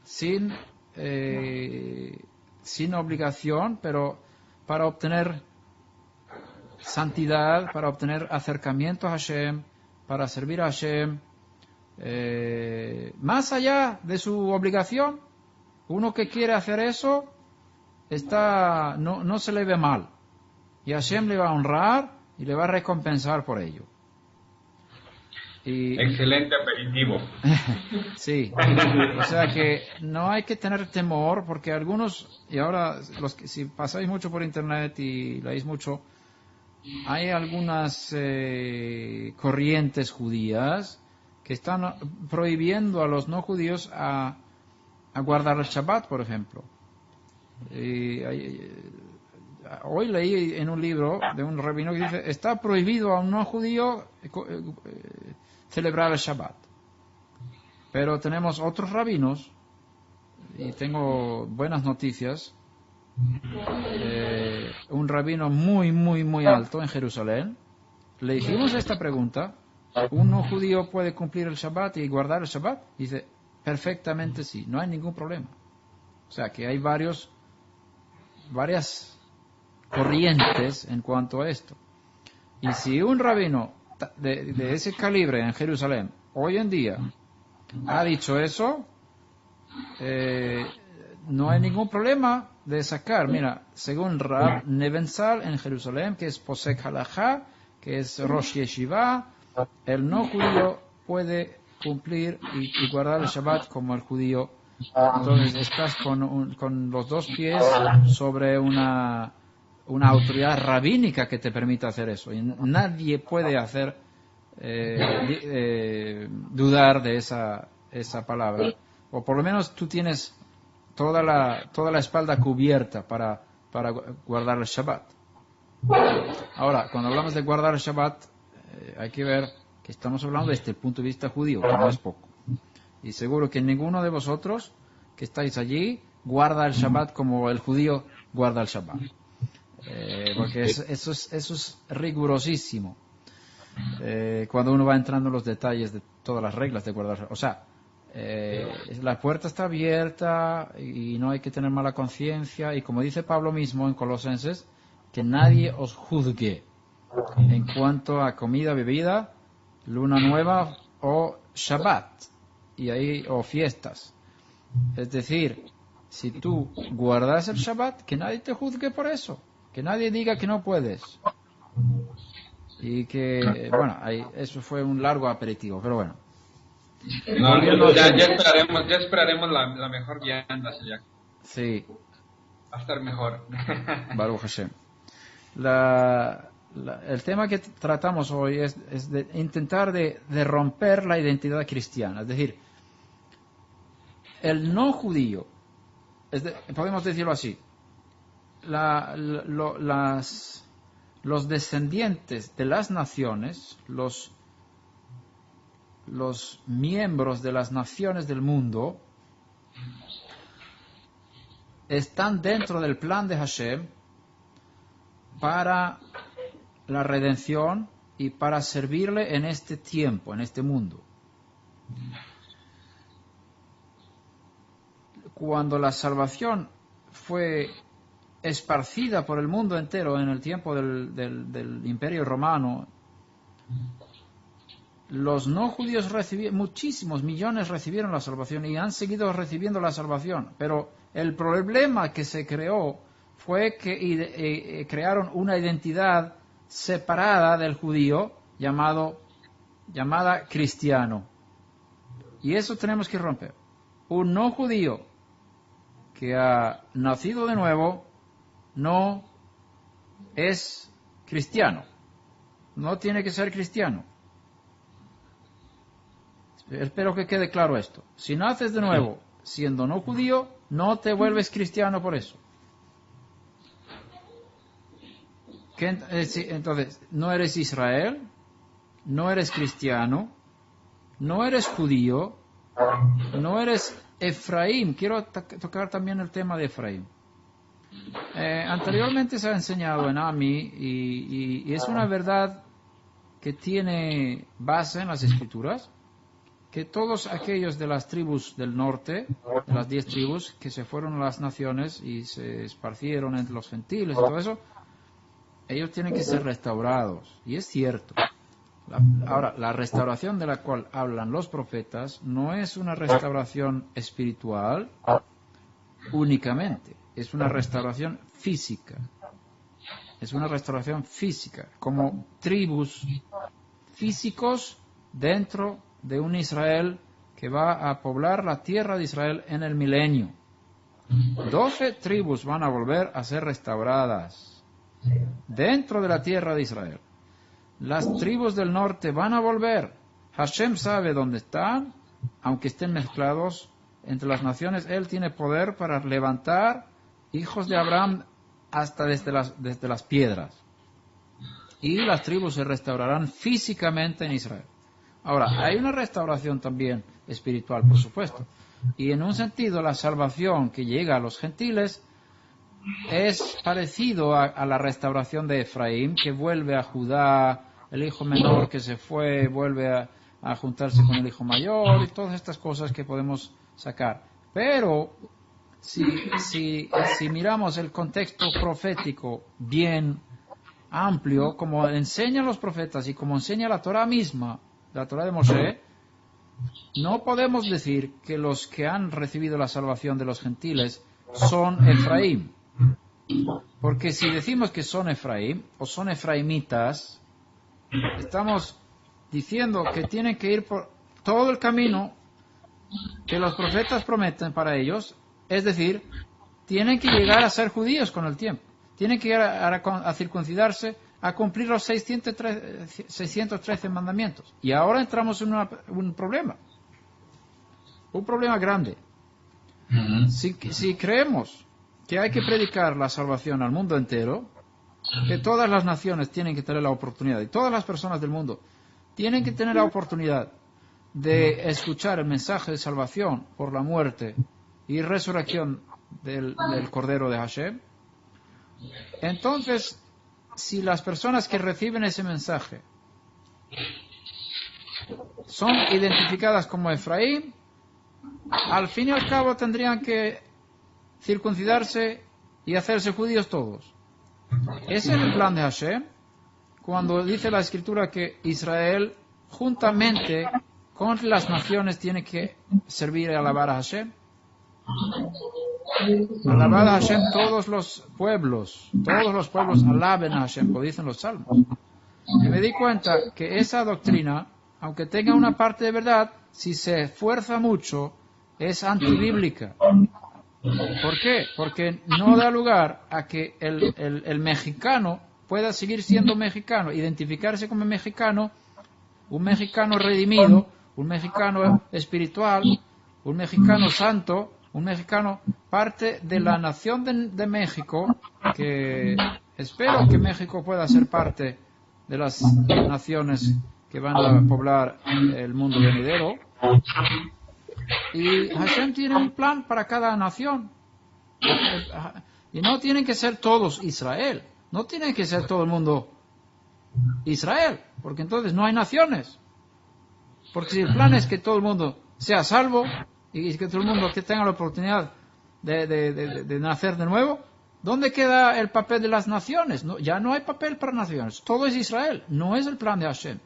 sin sin obligación, pero para obtener santidad, para obtener acercamiento a Hashem, para servir a Hashem, más allá de su obligación. Uno que quiere hacer eso no se le ve mal, y Hashem le va a honrar y le va a recompensar por ello. Excelente aperitivo. Sí, o sea que no hay que tener temor, porque algunos, y ahora si pasáis mucho por internet y leéis mucho, hay algunas corrientes judías que están prohibiendo a los no judíos a guardar el Shabbat, por ejemplo. Hoy leí en un libro de un rabino que dice: está prohibido a un no judío celebrar el Shabbat. Pero tenemos otros rabinos, y tengo buenas noticias. Un rabino muy, muy, muy alto en Jerusalén, le hicimos esta pregunta: ¿un no judío puede cumplir el Shabbat y guardar el Shabbat? Dice: perfectamente sí, no hay ningún problema. O sea que hay varias corrientes en cuanto a esto. Y si un rabino de ese calibre en Jerusalén hoy en día ha dicho eso, no hay ningún problema de sacar. Mira, según Rab Nevensal en Jerusalén, que es Posek Halajá, que es Rosh Yeshiva, el no judío puede cumplir y guardar el Shabbat como el judío. Entonces estás con los dos pies sobre una autoridad rabínica que te permite hacer eso, y nadie puede hacer dudar de esa palabra, o por lo menos tú tienes toda la espalda cubierta para guardar el Shabbat. Ahora, cuando hablamos de guardar el Shabbat, hay que ver que estamos hablando desde el punto de vista judío, que no es poco. Y seguro que ninguno de vosotros que estáis allí guarda el Shabbat como el judío guarda el Shabbat. Porque eso es rigurosísimo. Cuando uno va entrando en los detalles de todas las reglas de guardar. O sea, la puerta está abierta y no hay que tener mala conciencia. Y como dice Pablo mismo en Colosenses, que nadie os juzgue en cuanto a comida, bebida, luna nueva o Shabbat, o fiestas. Es decir, si tú guardas el Shabbat, que nadie te juzgue por eso. Que nadie diga que no puedes. Y que, bueno, eso fue un largo aperitivo, pero bueno. No, ya esperaremos la mejor vianda, ya. Sí. Va a estar mejor. Baruch Hashem. El tema que tratamos hoy es de intentar de romper la identidad cristiana. Es decir, el no judío, podemos decirlo así, los descendientes de las naciones, los miembros de las naciones del mundo, están dentro del plan de Hashem para la redención y para servirle en este tiempo, en este mundo. Cuando la salvación fue esparcida por el mundo entero en el tiempo del Imperio Romano, los no judíos muchísimos millones recibieron la salvación y han seguido recibiendo la salvación, pero el problema que se creó fue que crearon una identidad separada del judío llamada cristiano, y eso tenemos que romper. Un no judío que ha nacido de nuevo no es cristiano, no tiene que ser cristiano. Espero que quede claro esto. Si naces de nuevo siendo no judío, no te vuelves cristiano por eso. Entonces, no eres Israel, no eres cristiano, no eres judío, no eres Efraín. Quiero tocar también el tema de Efraín. Anteriormente se ha enseñado en AMI y es una verdad que tiene base en las Escrituras, que todos aquellos de las tribus del norte, de las 10 tribus, que se fueron a las naciones y se esparcieron entre los gentiles y todo eso, ellos tienen que ser restaurados. Y es cierto. Ahora, la restauración de la cual hablan los profetas no es una restauración espiritual únicamente, es una restauración física. Es una restauración física, como tribus físicos dentro de un Israel que va a poblar la tierra de Israel en el milenio. 12 tribus van a volver a ser restauradas dentro de la tierra de Israel. Las tribus del norte van a volver. Hashem sabe dónde están, aunque estén mezclados entre las naciones. Él tiene poder para levantar hijos de Abraham hasta desde las piedras. Y las tribus se restaurarán físicamente en Israel. Ahora, hay una restauración también espiritual, por supuesto. Y en un sentido, la salvación que llega a los gentiles es parecido a la restauración de Efraín, que vuelve a Judá, el hijo menor que se fue, vuelve a juntarse con el hijo mayor, y todas estas cosas que podemos sacar. Pero si miramos el contexto profético bien amplio, como enseñan los profetas y como enseña la Torah misma, la Torah de Moshe, no podemos decir que los que han recibido la salvación de los gentiles son Efraín. Porque si decimos que son Efraín o son efraimitas, estamos diciendo que tienen que ir por todo el camino que los profetas prometen para ellos. Es decir, tienen que llegar a ser judíos con el tiempo. Tienen que llegar a circuncidarse, a cumplir los 613 mandamientos. Y ahora entramos en un problema. Un problema grande. Si creemos que hay que predicar la salvación al mundo entero, que todas las naciones tienen que tener la oportunidad, y todas las personas del mundo tienen que tener la oportunidad de escuchar el mensaje de salvación por la muerte y resurrección del Cordero de Hashem. Entonces, si las personas que reciben ese mensaje son identificadas como Efraín, al fin y al cabo tendrían que circuncidarse y hacerse judíos todos. Ese es el plan de Hashem, cuando dice la Escritura que Israel, juntamente con las naciones, tiene que servir y alabar a Hashem. Alabar a Hashem todos los pueblos alaben a Hashem, como dicen los salmos. Y me di cuenta que esa doctrina, aunque tenga una parte de verdad, si se esfuerza mucho, es antibíblica. ¿Por qué? Porque no da lugar a que el mexicano pueda seguir siendo mexicano, identificarse como mexicano, un mexicano redimido, un mexicano espiritual, un mexicano santo, un mexicano parte de la nación de México, que espero que México pueda ser parte de las naciones que van a poblar el mundo venidero. Y Hashem tiene un plan para cada nación. Y no tienen que ser todos Israel. No tiene que ser todo el mundo Israel. Porque entonces no hay naciones. Porque si el plan es que todo el mundo sea salvo y que todo el mundo que tenga la oportunidad de nacer de nuevo, ¿dónde queda el papel de las naciones? No, ya no hay papel para naciones. Todo es Israel. No es el plan de Hashem.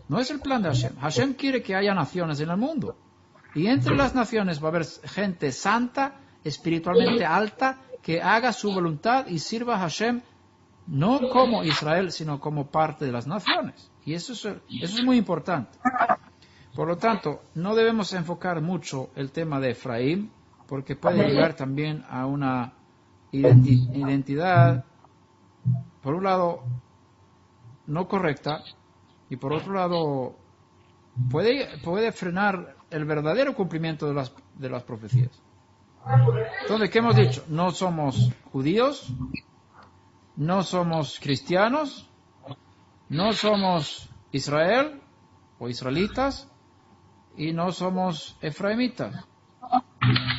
No es el plan de Hashem. Hashem quiere que haya naciones en el mundo. Y entre las naciones va a haber gente santa, espiritualmente alta, que haga su voluntad y sirva a Hashem no como Israel, sino como parte de las naciones. Y eso es muy importante. Por lo tanto, no debemos enfocar mucho el tema de Efraín, porque puede llegar también a una identidad, por un lado, no correcta, y por otro lado, puede frenar el verdadero cumplimiento de las profecías. Entonces, ¿qué hemos dicho? No somos judíos, no somos cristianos, no somos Israel o israelitas, y no somos efraimitas.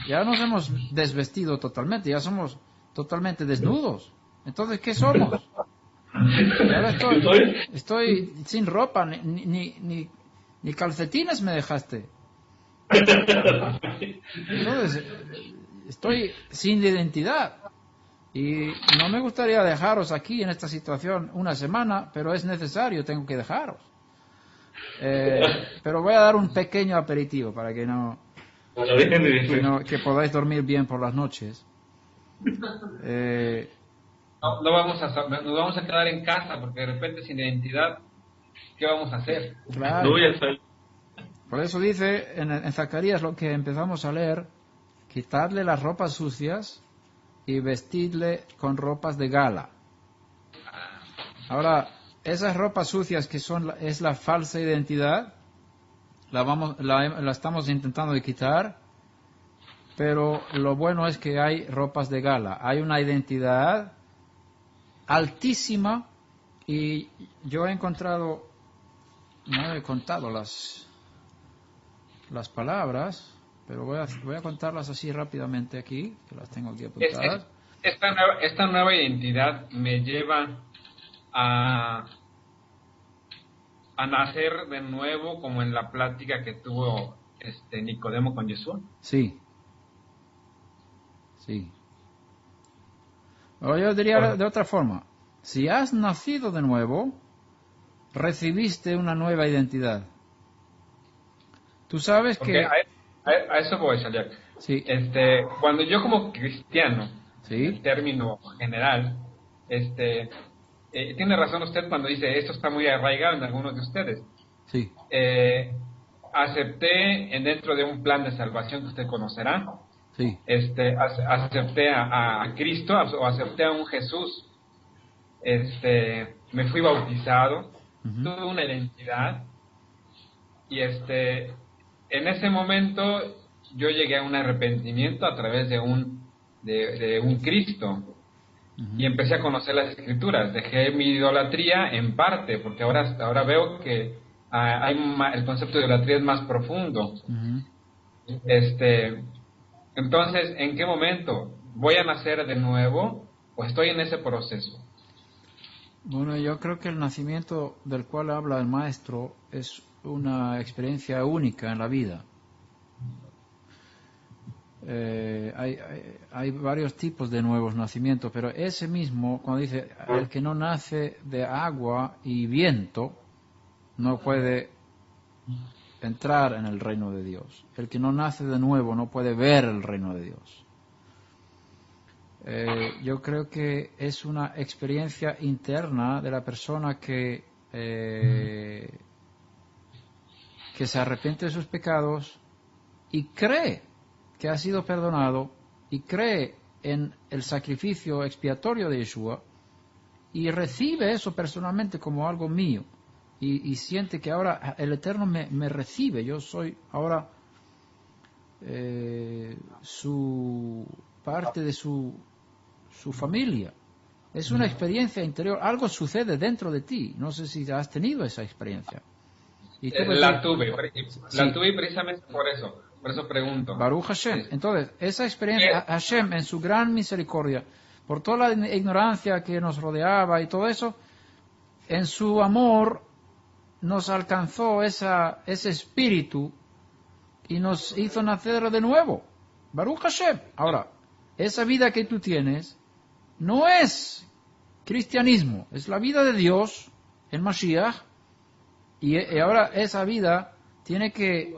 Ya nos hemos desvestido totalmente, ya somos totalmente desnudos. Entonces, ¿qué somos? Y ahora estoy sin ropa, ni Ni calcetines me dejaste. Entonces, estoy sin identidad. Y no me gustaría dejaros aquí en esta situación una semana, pero es necesario, tengo que dejaros. Pero voy a dar un pequeño aperitivo para que que podáis dormir bien por las noches. No vamos nos vamos a quedar en casa porque de repente sin identidad, ¿qué vamos a hacer? Claro. No voy a estar. Por eso dice en Zacarías lo que empezamos a leer: quitadle las ropas sucias y vestidle con ropas de gala. Ahora, esas ropas sucias que es la falsa identidad, la estamos intentando de quitar, pero lo bueno es que hay ropas de gala, hay una identidad altísima, y yo he encontrado, no he contado las palabras, pero voy a contarlas así rápidamente aquí, que las tengo aquí apuntadas. Esta nueva identidad me lleva a nacer de nuevo, como en la plática que tuvo Nicodemo con Jesús. Sí. Ahora yo diría de otra forma: si has nacido de nuevo, recibiste una nueva identidad. Tú sabes que... A eso voy, Saliak. Sí. Cuando yo como cristiano, Sí. en término general, tiene razón usted cuando dice esto está muy arraigado en algunos de ustedes. Sí. Acepté dentro de un plan de salvación que usted conocerá. Sí. Acepté a Cristo, o acepté a un Jesús. Me fui bautizado, tuve una identidad, y en ese momento yo llegué a un arrepentimiento a través de un Cristo, y empecé a conocer las Escrituras. Dejé mi idolatría en parte, porque ahora veo que el concepto de idolatría es más profundo. Entonces, ¿en qué momento voy a nacer de nuevo o estoy en ese proceso? Bueno, yo creo que el nacimiento del cual habla el maestro es una experiencia única en la vida. Hay varios tipos de nuevos nacimientos, pero ese mismo, cuando dice el que no nace de agua y viento, no puede entrar en el reino de Dios. El que no nace de nuevo no puede ver el reino de Dios. Yo creo que es una experiencia interna de la persona que se arrepiente de sus pecados y cree que ha sido perdonado y cree en el sacrificio expiatorio de Yeshua y recibe eso personalmente como algo mío, y siente que ahora el Eterno me recibe, yo soy ahora parte de su familia. Es una experiencia interior, algo sucede dentro de ti. No sé si has tenido esa experiencia. La tuve precisamente por eso pregunto. Baruch Hashem. Entonces, esa experiencia, Hashem en su gran misericordia, por toda la ignorancia que nos rodeaba y todo eso, en su amor nos alcanzó ese espíritu y nos hizo nacer de nuevo. Baruch Hashem. Ahora, esa vida que tú tienes no es cristianismo, es la vida de Dios en Mashiach, y ahora esa vida tiene que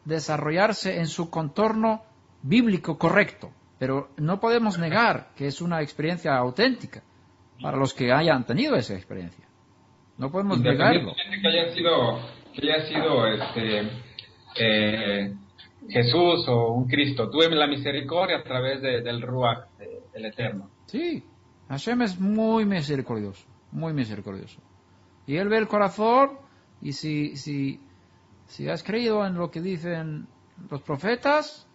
desarrollarse en su contorno bíblico correcto, pero no podemos negar que es una experiencia auténtica para los que hayan tenido esa experiencia. No podemos negarlo. Que haya sido Jesús o un Cristo, tuve la misericordia a través del Ruach, del Eterno. Sí, Hashem es muy misericordioso, muy misericordioso. Y Él ve el corazón, y si has creído en lo que dicen los profetas,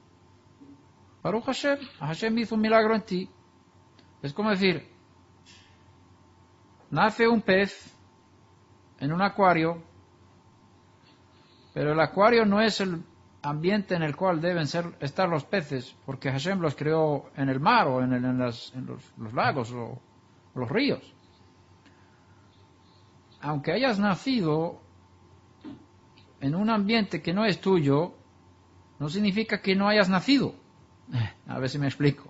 Baruch Hashem, Hashem hizo un milagro en ti. Es como decir, nace un pez en un acuario, pero el acuario no es el ambiente en el cual deben estar los peces, porque Hashem los creó en el mar o en los lagos o los ríos. Aunque hayas nacido en un ambiente que no es tuyo, no significa que no hayas nacido. A ver si me explico.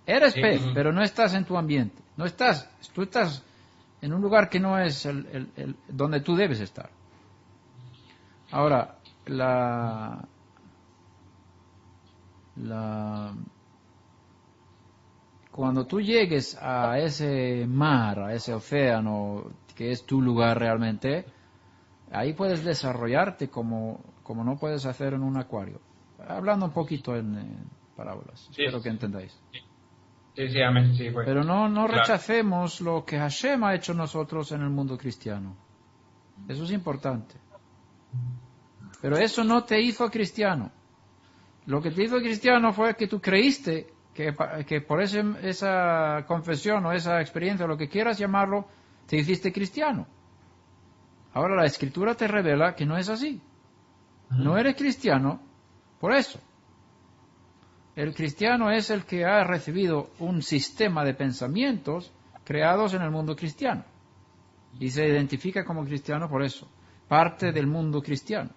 Eres pez, pero no estás en tu ambiente. Tú estás en un lugar que no es donde tú debes estar. Ahora, cuando tú llegues a ese mar, a ese océano, que es tu lugar realmente, ahí puedes desarrollarte como no puedes hacer en un acuario. Hablando un poquito en parábolas, Sí. espero que entendáis. Sí, amén, sí, pues. Pero no Claro. rechacemos lo que Hashem ha hecho nosotros en el mundo cristiano. Eso es importante. Pero eso no te hizo cristiano. Lo que te hizo cristiano fue que tú creíste que por esa confesión o esa experiencia, o lo que quieras llamarlo, te hiciste cristiano. Ahora la Escritura te revela que no es así. No eres cristiano por eso. El cristiano es el que ha recibido un sistema de pensamientos creados en el mundo cristiano. Y se identifica como cristiano por eso. Parte del mundo cristiano.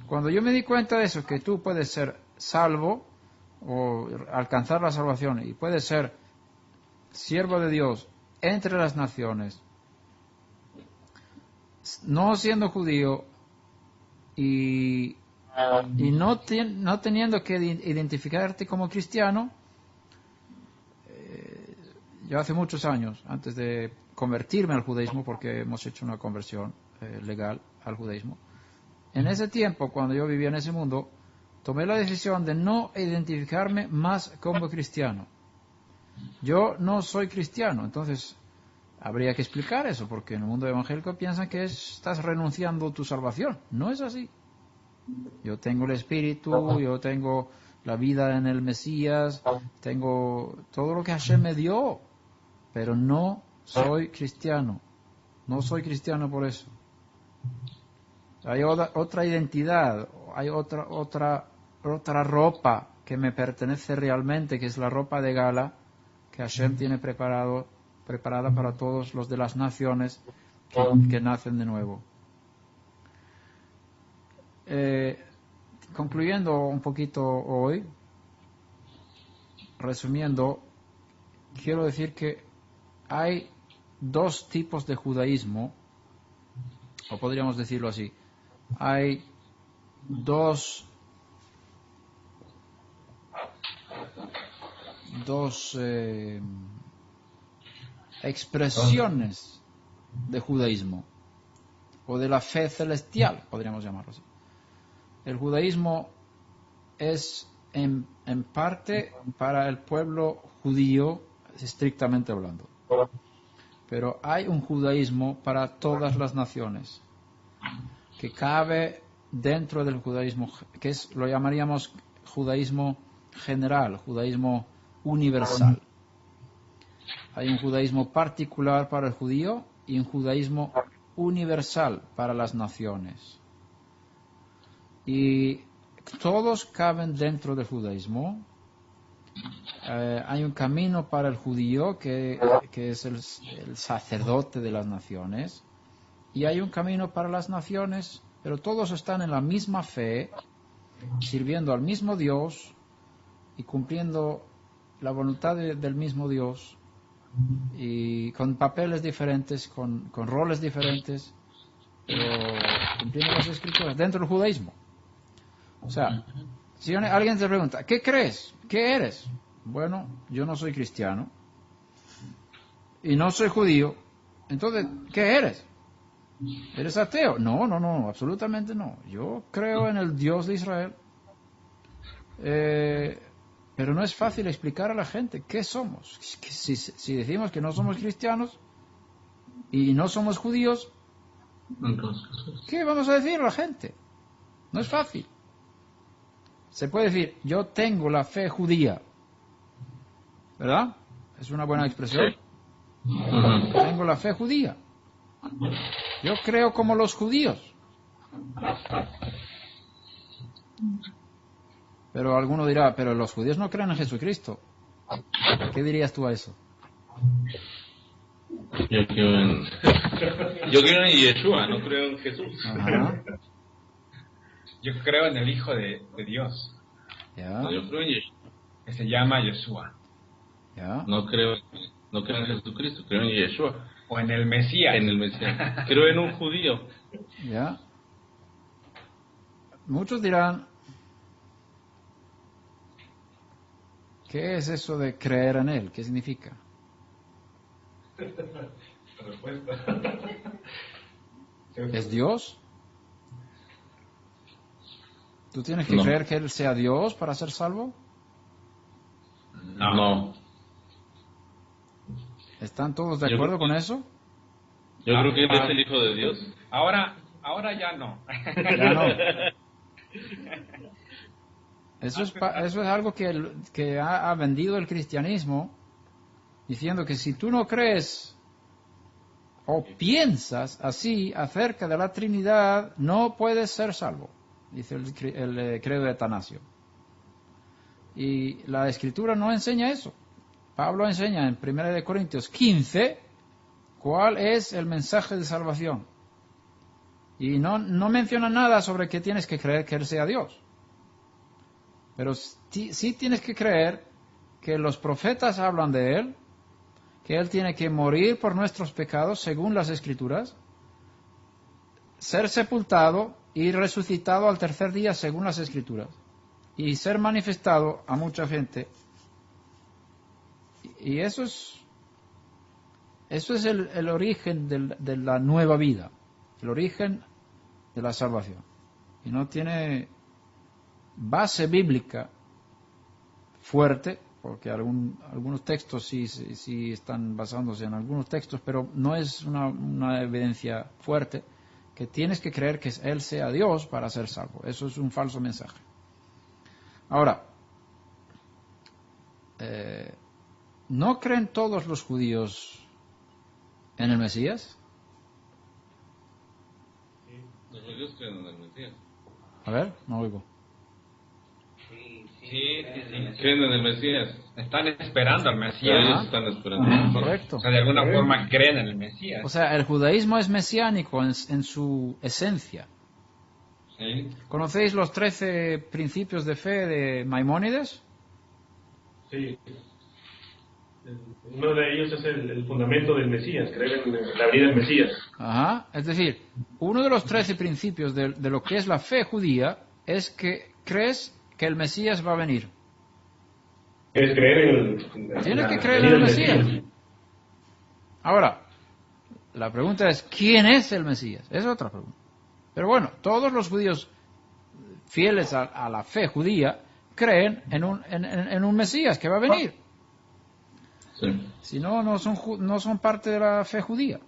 Cuando yo me di cuenta de eso, que tú puedes ser salvo o alcanzar la salvación y puedes ser siervo de Dios entre las naciones, no siendo judío y no teniendo que identificarte como cristiano, yo hace muchos años, antes de convertirme al judaísmo, porque hemos hecho una conversión legal al judaísmo, en ese tiempo, cuando yo vivía en ese mundo, tomé la decisión de no identificarme más como cristiano. Yo no soy cristiano, entonces habría que explicar eso, porque en el mundo evangélico piensan que estás renunciando a tu salvación. No es así. Yo tengo el Espíritu, yo tengo la vida en el Mesías, tengo todo lo que Hashem me dio, pero no soy cristiano. No soy cristiano por eso. Hay otra identidad, hay otra ropa que me pertenece realmente, que es la ropa de gala que Hashem tiene preparada para todos los de las naciones que nacen de nuevo. Concluyendo un poquito hoy, resumiendo, quiero decir que hay dos tipos de judaísmo, o podríamos decirlo así. Hay dos expresiones de judaísmo, o de la fe celestial, podríamos llamarlo así. El judaísmo es en parte para el pueblo judío, estrictamente hablando. Pero hay un judaísmo para todas las naciones, que cabe dentro del judaísmo, que lo llamaríamos judaísmo general, judaísmo universal. Hay un judaísmo particular para el judío y un judaísmo universal para las naciones. Y todos caben dentro del judaísmo. Hay un camino para el judío que es el sacerdote de las naciones, y hay un camino para las naciones, pero todos están en la misma fe, sirviendo al mismo Dios y cumpliendo la voluntad del mismo Dios, y con papeles diferentes, con roles diferentes, pero cumpliendo las escrituras dentro del judaísmo. O sea, si alguien te pregunta, ¿qué crees? ¿Qué eres? Bueno, yo no soy cristiano y no soy judío. Entonces, ¿qué eres? ¿Eres ateo? No, absolutamente no. Yo creo en el Dios de Israel. Pero no es fácil explicar a la gente qué somos. Si decimos que no somos cristianos y no somos judíos, ¿qué vamos a decir a la gente? No es fácil. Se puede decir, yo tengo la fe judía, ¿verdad? Es una buena expresión. Sí. Tengo la fe judía. Yo creo como los judíos. Pero alguno dirá, pero los judíos no creen en Jesucristo. ¿Qué dirías tú a eso? Yo creo en Yeshua, no creo en Jesús. Ajá. Yo creo en el Hijo de Dios, ¿Ya? No, yo creo en Yeshua. que se llama Yeshua. ¿Ya? No creo en Jesucristo, creo en Yeshua, O en el Mesías. en el Mesías. Creo en un judío. ¿Ya? Muchos dirán, ¿qué es eso de creer en Él? ¿Qué significa? ¿Es Dios? ¿Tú tienes que No. creer que Él sea Dios para ser salvo? No. ¿Están todos de Yo acuerdo creo con eso? Yo creo que Él es el Hijo de Dios. Ahora ya no. Ya no. Eso es algo que ha vendido el cristianismo, diciendo que si tú no crees o piensas así acerca de la Trinidad, no puedes ser salvo, dice el credo de Atanasio. Y la Escritura no enseña eso. Pablo enseña en 1 Corintios 15 cuál es el mensaje de salvación. Y no menciona nada sobre que tienes que creer que Él sea Dios. Pero sí tienes que creer que los profetas hablan de Él, que Él tiene que morir por nuestros pecados según las Escrituras, ser sepultado y resucitado al tercer día según las Escrituras, y ser manifestado a mucha gente. Y eso es el origen de la nueva vida, el origen de la salvación. Y no tiene base bíblica fuerte, porque algunos textos sí están basándose en algunos textos, pero no es una evidencia fuerte que tienes que creer que Él sea Dios para ser salvo. Eso es un falso mensaje. Ahora, ¿no creen todos los judíos en el Mesías? Los judíos creen en el Mesías. A ver, no oigo. Sí. Creen en el Mesías. Están esperando al Pero Mesías. ellos están esperando. Correcto. O sea, de alguna forma creen en el Mesías. O sea, el judaísmo es mesiánico en su esencia. Sí. ¿Conocéis los 13 principios de fe de Maimónides? Sí. Uno de ellos es el fundamento del Mesías, creer en la venida del Mesías. Ajá. Es decir, uno de los 13 principios de lo que es la fe judía es que crees que el Mesías va a venir. Es creer Tienes que creer en el Mesías. Ahora, la pregunta es, ¿quién es el Mesías? Es otra pregunta. Pero bueno, todos los judíos fieles a la fe judía creen en un Mesías que va a venir. Sí. Si no, no son parte de la fe judía.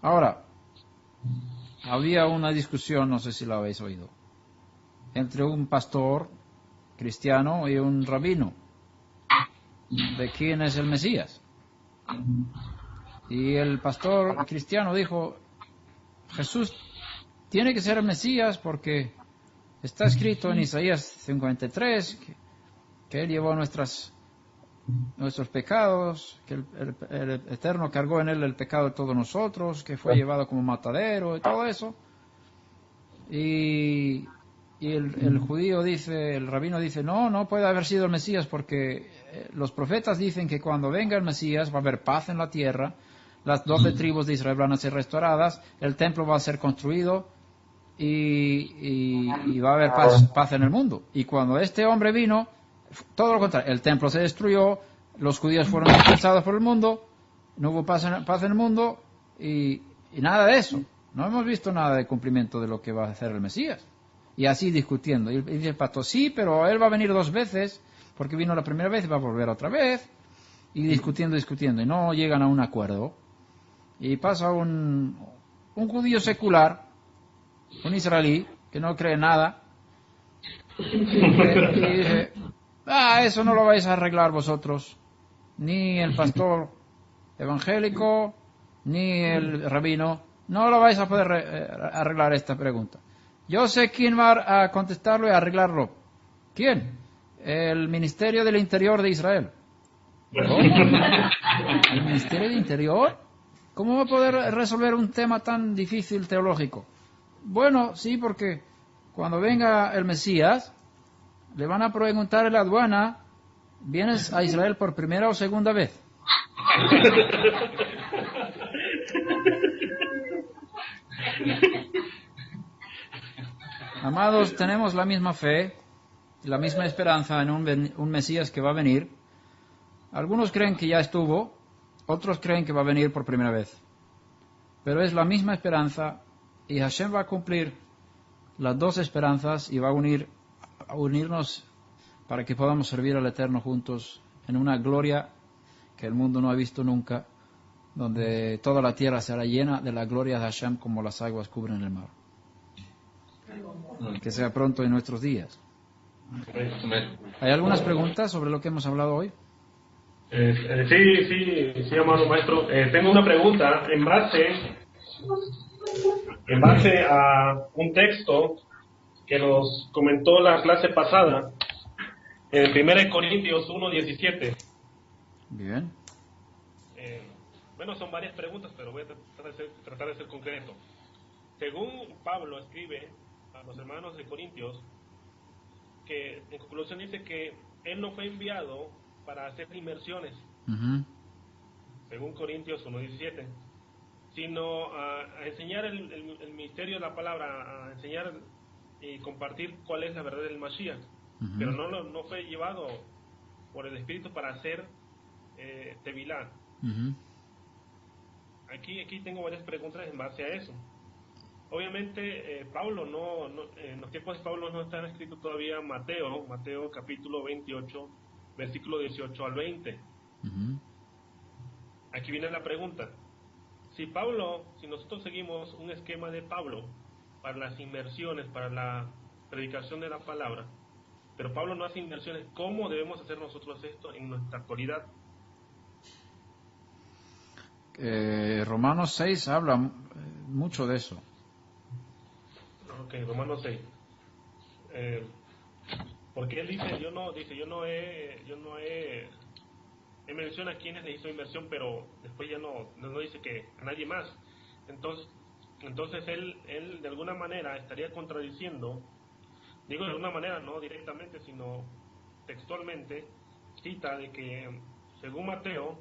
Ahora, había una discusión, no sé si la habéis oído, entre un pastor cristiano y un rabino de quién es el Mesías. Y el pastor cristiano dijo, Jesús tiene que ser el Mesías porque está escrito en Isaías 53 que Él llevó nuestros pecados, que el Eterno cargó en Él el pecado de todos nosotros, que fue llevado como matadero y todo eso. Y el judío dice, el rabino dice, no puede haber sido el Mesías porque los profetas dicen que cuando venga el Mesías va a haber paz en la tierra, las 12 tribus de Israel van a ser restauradas, el templo va a ser construido y va a haber paz en el mundo. Y cuando este hombre vino, todo lo contrario, el templo se destruyó, los judíos fueron expulsados por el mundo, no hubo paz en el mundo y nada de eso. No hemos visto nada de cumplimiento de lo que va a hacer el Mesías. Y así discutiendo. Y dice el pastor, sí, pero él va a venir 2 veces, porque vino la primera vez y va a volver otra vez. Y discutiendo, y no llegan a un acuerdo. Y pasa un judío secular, un israelí, que no cree nada, y dice, eso no lo vais a arreglar vosotros, ni el pastor evangélico, ni el rabino, no lo vais a poder arreglar esta pregunta. Yo sé quién va a contestarlo y arreglarlo. ¿Quién? El Ministerio del Interior de Israel. ¿Cómo? ¿El Ministerio del Interior? ¿Cómo va a poder resolver un tema tan difícil teológico? Bueno, sí, porque Cuando venga el Mesías, le van a preguntar en la aduana, ¿vienes a Israel por primera o segunda vez? Amados, tenemos la misma fe, la misma esperanza en un Mesías que va a venir. Algunos creen que ya estuvo, otros creen que va a venir por primera vez. Pero es la misma esperanza y Hashem va a cumplir las dos esperanzas y va a unirnos para que podamos servir al Eterno juntos en una gloria que el mundo no ha visto nunca, donde toda la tierra será llena de la gloria de Hashem como las aguas cubren el mar. Que sea pronto en nuestros días. ¿Hay algunas preguntas sobre lo que hemos hablado hoy? Sí, amado maestro. Tengo una pregunta en base a un texto que nos comentó la clase pasada, en 1 Corintios 1:17. Bien. Bueno, son varias preguntas, pero voy a tratar de ser concreto. Según Pablo escribe a los hermanos de Corintios, que en conclusión dice que él no fue enviado para hacer inmersiones, según Corintios 1:17, sino a enseñar el misterio de la palabra, a enseñar y compartir cuál es la verdad del Mashiach, pero no fue llevado por el Espíritu para hacer tevilá. Aquí tengo varias preguntas en base a eso. Obviamente, Pablo en los tiempos de Pablo no está escrito todavía Mateo capítulo 28, versículo 18 al 20. Aquí viene la pregunta. Si nosotros seguimos un esquema de Pablo para las inmersiones, para la predicación de la palabra, pero Pablo no hace inmersiones, ¿cómo debemos hacer nosotros esto en nuestra actualidad? Romanos 6 habla mucho de eso. Ok, Romanos 6. Porque él dice, yo no he menciona a quienes le hizo inversión, pero después ya no dice que a nadie más. Entonces él de alguna manera estaría contradiciendo, digo de alguna manera, no directamente, sino textualmente, cita de que según Mateo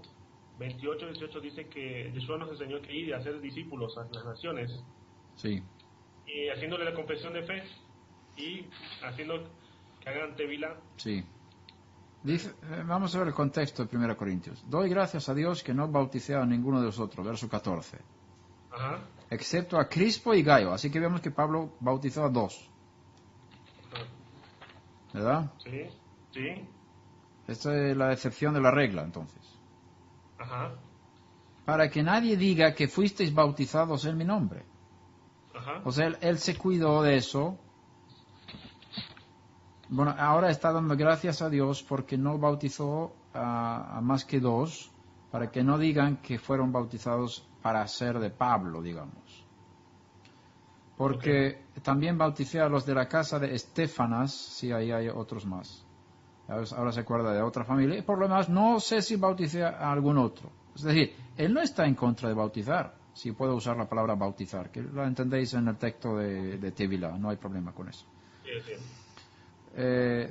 28:18 dice que Yeshua nos enseñó que ir a hacer discípulos a las naciones. Sí. Y haciéndole la confesión de fe y haciendo que hagan tevilá. Sí. Dice, vamos a ver el contexto de 1 Corintios. Doy gracias a Dios que no bauticé a ninguno de vosotros, verso 14. Ajá. Excepto a Crispo y Gayo. Así que vemos que Pablo bautizó a dos. Ajá. ¿Verdad? Sí. Esta es la excepción de la regla, entonces. Ajá. Para que nadie diga que fuisteis bautizados en mi nombre. Ajá. O sea, él se cuidó de eso. Bueno, ahora está dando gracias a Dios porque no bautizó a más que dos, para que no digan que fueron bautizados para ser de Pablo, digamos. Porque también bauticé a los de la casa de Estefanas, sí, ahí hay otros más. Ahora se acuerda de otra familia, y por lo demás no sé si bauticé a algún otro. Es decir, él no está en contra de bautizar, si puedo usar la palabra bautizar, que lo entendéis en el texto de Tevilá, no hay problema con eso. Sí.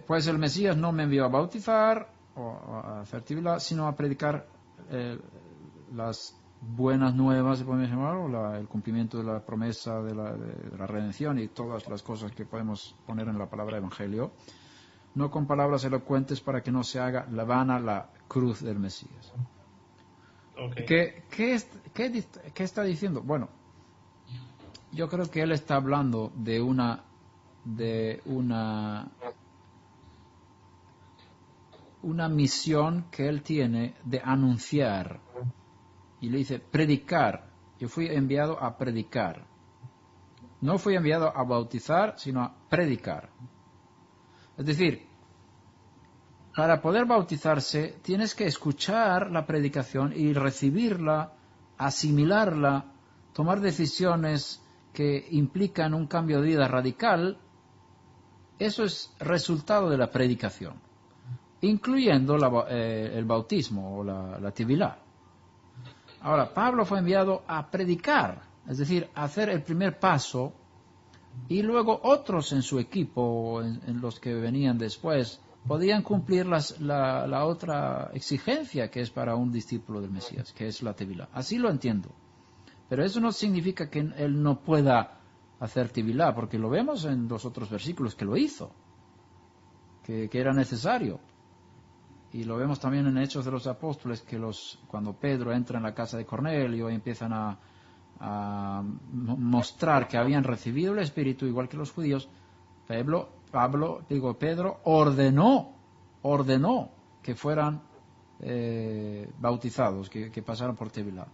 Pues el Mesías no me envió a bautizar o a hacer Tevilá, sino a predicar las buenas nuevas, se puede llamar, o el cumplimiento de la promesa de la redención y todas las cosas que podemos poner en la palabra evangelio, no con palabras elocuentes para que no se haga la vana la cruz del Mesías. Okay. ¿Qué está diciendo? Bueno, yo creo que él está hablando de una misión que él tiene de anunciar. Y le dice, predicar. Yo fui enviado a predicar. No fui enviado a bautizar, sino a predicar. Es decir, para poder bautizarse tienes que escuchar la predicación y recibirla, asimilarla, tomar decisiones que implican un cambio de vida radical. Eso es resultado de la predicación, incluyendo el bautismo o la tevilá. Ahora, Pablo fue enviado a predicar, es decir, a hacer el primer paso y luego otros en su equipo, en los que venían después, podían cumplir la otra exigencia que es para un discípulo del Mesías, que es la tevilá. Así lo entiendo. Pero eso no significa que él no pueda hacer tevilá, porque lo vemos en los otros versículos que lo hizo, que era necesario. Y lo vemos también en Hechos de los Apóstoles, que cuando Pedro entra en la casa de Cornelio y empiezan a mostrar que habían recibido el Espíritu igual que los judíos, Pedro ordenó que fueran bautizados, que pasaran por tevilá.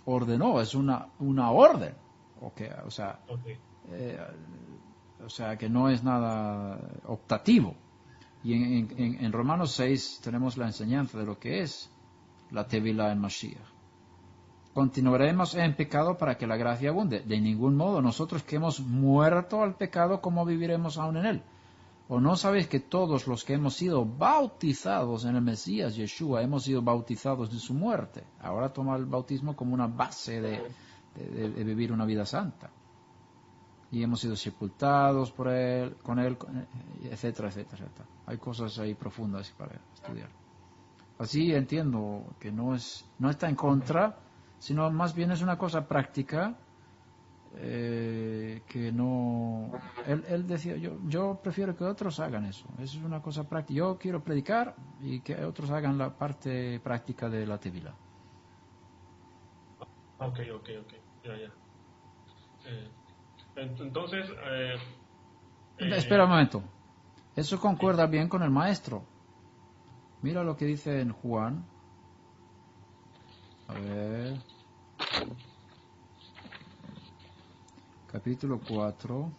Ordenó, es una orden. O sea, que no es nada optativo. Y en Romanos 6 tenemos la enseñanza de lo que es la tevilá en Mashiach. Continuaremos en pecado para que la gracia abunde. De ningún modo, nosotros que hemos muerto al pecado, ¿cómo viviremos aún en él? ¿O no sabéis que todos los que hemos sido bautizados en el Mesías, Yeshua, hemos sido bautizados de su muerte? Ahora toma el bautismo como una base de vivir una vida santa. Y hemos sido sepultados con él, etcétera, etcétera, etcétera. Hay cosas ahí profundas para estudiar. Así entiendo que no está en contra, sino más bien es una cosa práctica, que no... Él decía, yo prefiero que otros hagan eso. Eso es una cosa práctica. Yo quiero predicar y que otros hagan la parte práctica de la tevilá. Ok. Ya. Entonces... Espera un momento. Eso concuerda bien con el maestro. Mira lo que dice en Juan. A ver. Capítulo 4.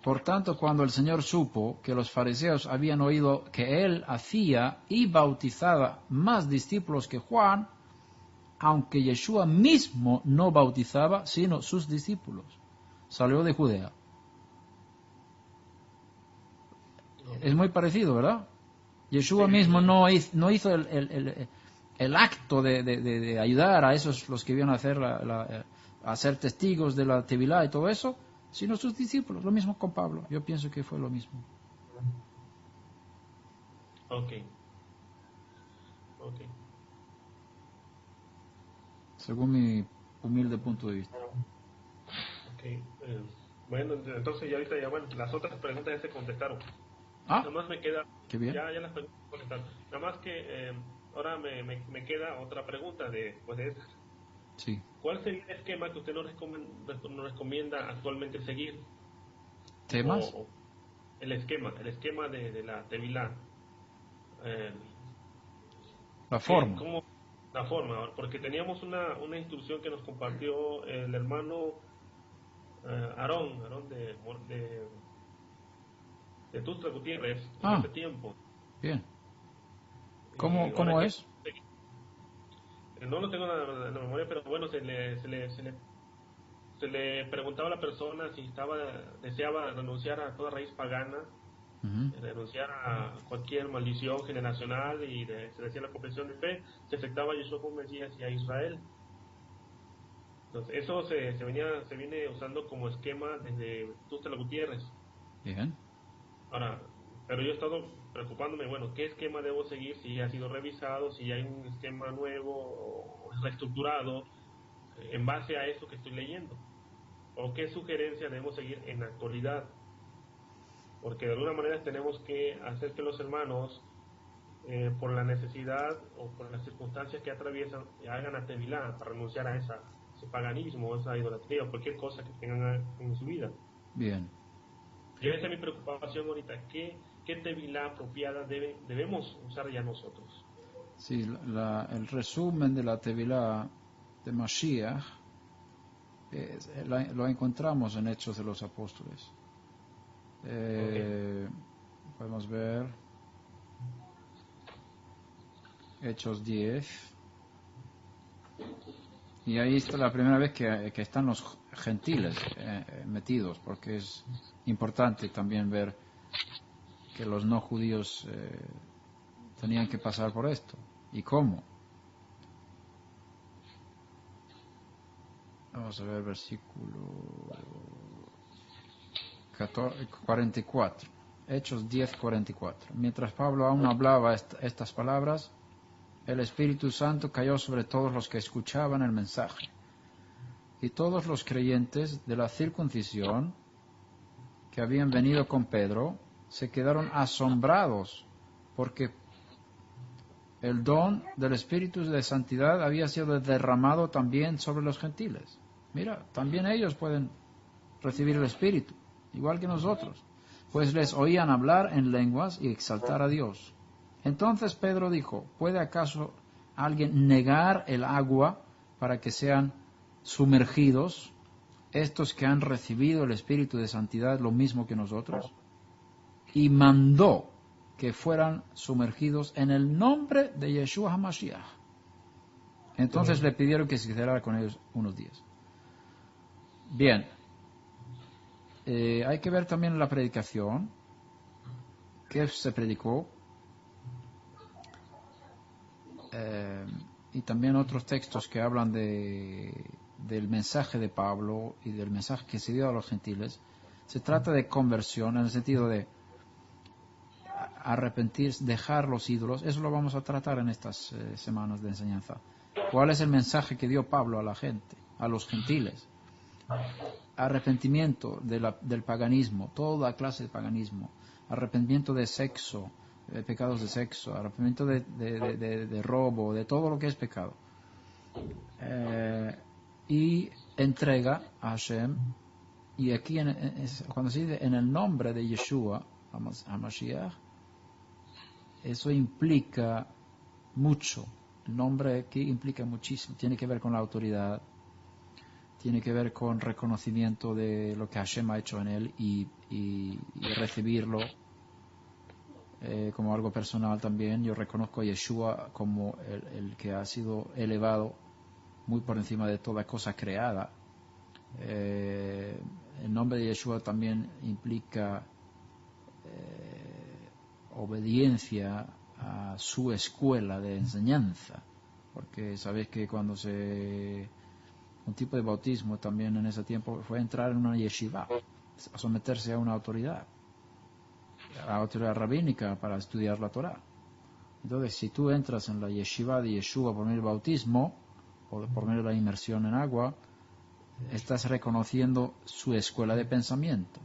Por tanto, cuando el Señor supo que los fariseos habían oído que él hacía y bautizaba más discípulos que Juan, aunque Yeshua mismo no bautizaba, sino sus discípulos, salió de Judea. Es muy parecido, ¿verdad? Yeshua mismo no hizo el acto de ayudar a esos los que iban a ser testigos de la tevilá y todo eso, sino sus discípulos. Lo mismo con Pablo. Yo pienso que fue lo mismo. Ok. Según mi humilde punto de vista. Bueno, entonces las otras preguntas ya se contestaron. Nada más me queda... Qué bien. Ya las preguntas se contestaron. Nada más que ahora me queda otra pregunta después de esas. Sí. ¿Cuál sería el esquema que usted nos recomienda actualmente seguir? ¿Temas? El esquema de la tevilá. La forma. La forma, porque teníamos una instrucción que nos compartió el hermano Aarón de Tuxtla Gutiérrez en ese tiempo. Bien. ¿Cómo es? No lo tengo en la memoria, pero bueno, se le preguntaba a la persona si deseaba renunciar a toda raíz pagana, renunciar a cualquier maldición generacional, y se decía la confesión de fe, se afectaba a Yeshua como Mesías y a Israel. Entonces eso se viene usando como esquema desde Tuxtla Gutiérrez. Bien. Ahora, pero yo he estado preocupándome, bueno, ¿qué esquema debo seguir? Si ha sido revisado, si hay un esquema nuevo o reestructurado en base a eso que estoy leyendo, o qué sugerencia debemos seguir en la actualidad, porque de alguna manera tenemos que hacer que los hermanos, por la necesidad o por las circunstancias que atraviesan, hagan la tevilá para renunciar a ese paganismo, esa idolatría o cualquier cosa que tengan en su vida. Bien. Y esa es mi preocupación ahorita. ¿Qué tevilá apropiada debemos usar ya nosotros? Sí, el resumen de la tevilá de Mashiach lo encontramos en Hechos de los Apóstoles. Podemos ver Hechos 10. Y ahí está la primera vez que están los gentiles metidos, porque es importante también ver que los no judíos tenían que pasar por esto. ¿Y cómo? Vamos a ver versículo 44. Hechos 10:44. Mientras Pablo aún hablaba estas palabras, el Espíritu Santo cayó sobre todos los que escuchaban el mensaje. Y todos los creyentes de la circuncisión que habían venido con Pedro se quedaron asombrados porque el don del Espíritu de Santidad había sido derramado también sobre los gentiles. Mira, también ellos pueden recibir el Espíritu, igual que nosotros, pues les oían hablar en lenguas y exaltar a Dios. Entonces Pedro dijo, ¿puede acaso alguien negar el agua para que sean sumergidos estos que han recibido el Espíritu de Santidad lo mismo que nosotros? Y mandó que fueran sumergidos en el nombre de Yeshua HaMashiach. Entonces le pidieron que se quedara con ellos unos días. Bien, hay que ver también la predicación, que se predicó, y también otros textos que hablan del mensaje de Pablo y del mensaje que se dio a los gentiles. Se trata de conversión en el sentido de arrepentirse, dejar los ídolos. Eso lo vamos a tratar en estas semanas de enseñanza. ¿Cuál es el mensaje que dio Pablo a la gente, a los gentiles? Arrepentimiento del paganismo, toda clase de paganismo, arrepentimiento de sexo, de pecados de sexo, arrepentimiento de robo, de todo lo que es pecado, y entrega a Hashem. Y aquí cuando se dice en el nombre de Yeshua HaMashiach, eso implica mucho. El nombre aquí implica muchísimo, tiene que ver con la autoridad, tiene que ver con reconocimiento de lo que Hashem ha hecho en él y recibirlo como algo personal también. Yo reconozco a Yeshua como el que ha sido elevado muy por encima de toda cosa creada. El nombre de Yeshua también implica obediencia a su escuela de enseñanza, porque sabéis que cuando un tipo de bautismo también en ese tiempo fue entrar en una yeshiva, a someterse a una autoridad rabínica para estudiar la Torah. Entonces, si tú entras en la yeshiva de Yeshua por medio del bautismo o por medio de la inmersión en agua, estás reconociendo su escuela de pensamiento,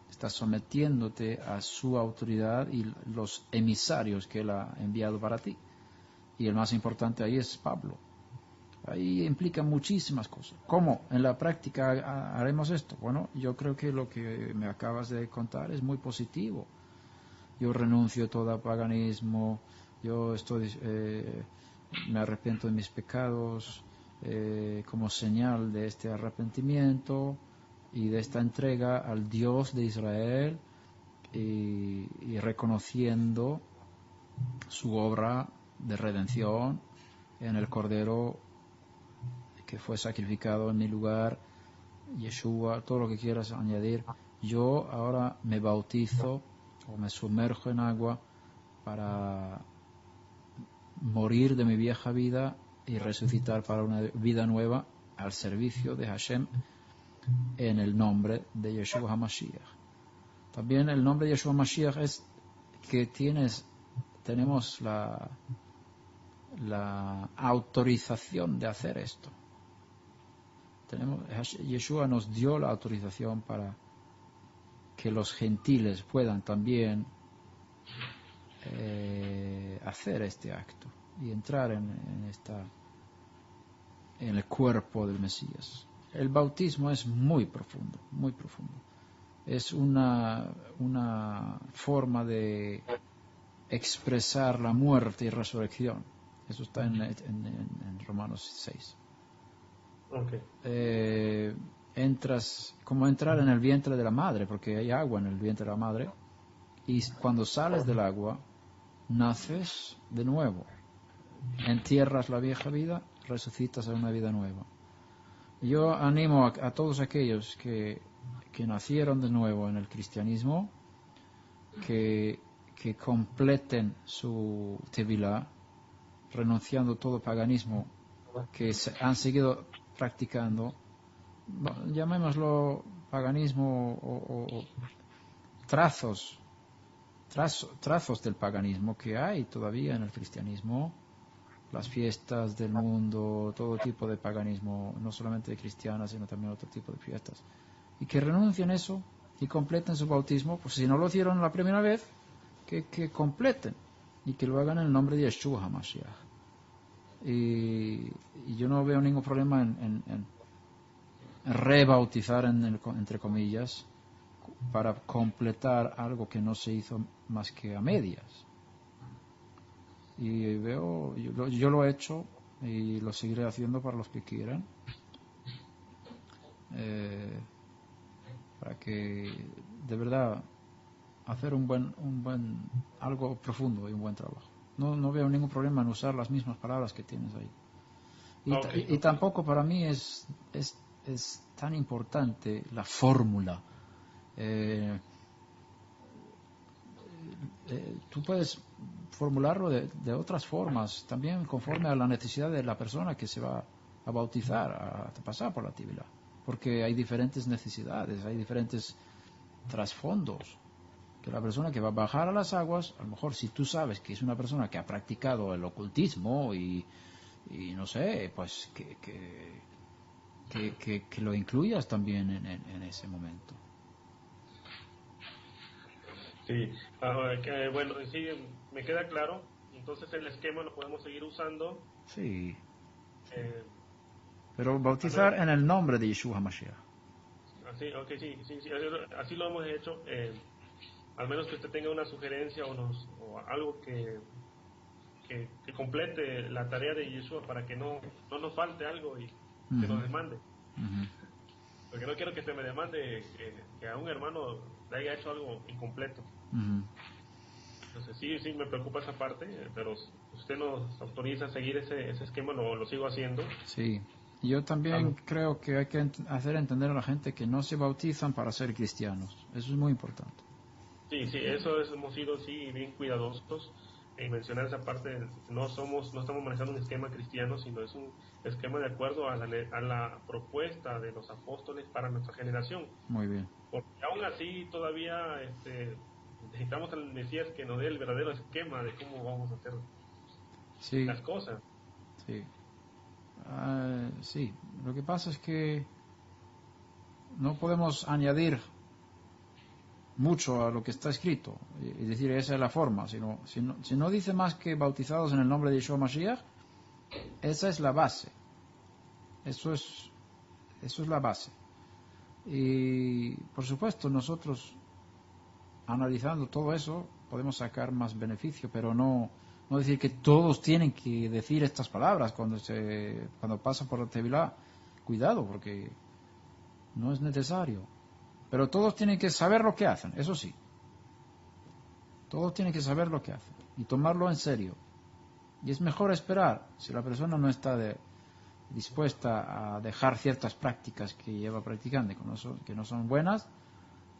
estás sometiéndote a su autoridad y los emisarios que él ha enviado para ti. Y el más importante ahí es Pablo. Ahí implica muchísimas cosas. ¿Cómo en la práctica haremos esto? Bueno, yo creo que lo que me acabas de contar es muy positivo. Yo renuncio a todo paganismo, yo me arrepiento de mis pecados como señal de este arrepentimiento y de esta entrega al Dios de Israel y reconociendo su obra de redención en el Cordero que fue sacrificado en mi lugar, Yeshua, todo lo que quieras añadir. Yo ahora me bautizo o me sumerjo en agua para morir de mi vieja vida y resucitar para una vida nueva al servicio de Hashem en el nombre de Yeshua HaMashiach. También el nombre de Yeshua HaMashiach es que tenemos la autorización de hacer esto. Yeshua nos dio la autorización para que los gentiles puedan también hacer este acto y entrar en el cuerpo del Mesías. El bautismo es muy profundo, muy profundo. Es una forma de expresar la muerte y resurrección. Eso está en Romanos 6. Okay. Entras como entrar en el vientre de la madre, porque hay agua en el vientre de la madre, y cuando sales del agua naces de nuevo, entierras la vieja vida, resucitas a una vida nueva. Yo animo a todos aquellos que nacieron de nuevo en el cristianismo que completen su tevilá, renunciando a todo paganismo que han seguido practicando, llamémoslo paganismo o trazos del paganismo que hay todavía en el cristianismo, las fiestas del mundo, todo tipo de paganismo, no solamente de cristianas, sino también otro tipo de fiestas, y que renuncien eso y completen su bautismo. Pues si no lo hicieron la primera vez, que completen y que lo hagan en el nombre de Yeshua HaMashiach. Y yo no veo ningún problema en rebautizar, entre comillas, para completar algo que no se hizo más que a medias. Y yo lo he hecho y lo seguiré haciendo para los que quieran, para que de verdad hacer un buen algo profundo y un buen trabajo. No veo ningún problema en usar las mismas palabras que tienes ahí. Y tampoco para mí es tan importante la fórmula. Tú puedes formularlo de otras formas, también conforme a la necesidad de la persona que se va a bautizar, a pasar por la Tibila, porque hay diferentes necesidades, hay diferentes trasfondos. Que la persona que va a bajar a las aguas, a lo mejor si tú sabes que es una persona que ha practicado el ocultismo y no sé, pues que lo incluyas también en ese momento. Sí, bueno, sí, me queda claro. Entonces el esquema lo podemos seguir usando. Sí, Eh, pero bautizar en el nombre de Yeshua HaMashiach. Así, okay, sí, así lo hemos hecho. Al menos que usted tenga una sugerencia o algo que complete la tarea de Yeshua para que no nos falte algo y se nos demande. Porque no quiero que se me demande que a un hermano le haya hecho algo incompleto. Entonces sí me preocupa esa parte, pero si usted nos autoriza a seguir ese esquema, lo sigo haciendo. Sí, yo también creo que hay que hacer entender a la gente que no se bautizan para ser cristianos. Eso es muy importante. Sí, hemos sido bien cuidadosos en mencionar esa parte. No estamos manejando un esquema cristiano, sino es un esquema de acuerdo a la propuesta de los apóstoles para nuestra generación. Muy bien. Porque aún así todavía necesitamos al Mesías que nos dé el verdadero esquema de cómo vamos a hacer las cosas. Sí. Sí, lo que pasa es que no podemos añadir mucho a lo que está escrito y decir esa es la forma, si no dice más que bautizados en el nombre de Yeshua Mashiach, esa es la base. Eso es la base. Y por supuesto nosotros analizando todo eso podemos sacar más beneficio, pero no decir que todos tienen que decir estas palabras cuando pasan por la Tevilá. Cuidado, porque no es necesario. Pero todos tienen que saber lo que hacen, eso sí. Todos tienen que saber lo que hacen y tomarlo en serio. Y es mejor esperar, si la persona no está dispuesta a dejar ciertas prácticas que lleva practicando que no son buenas,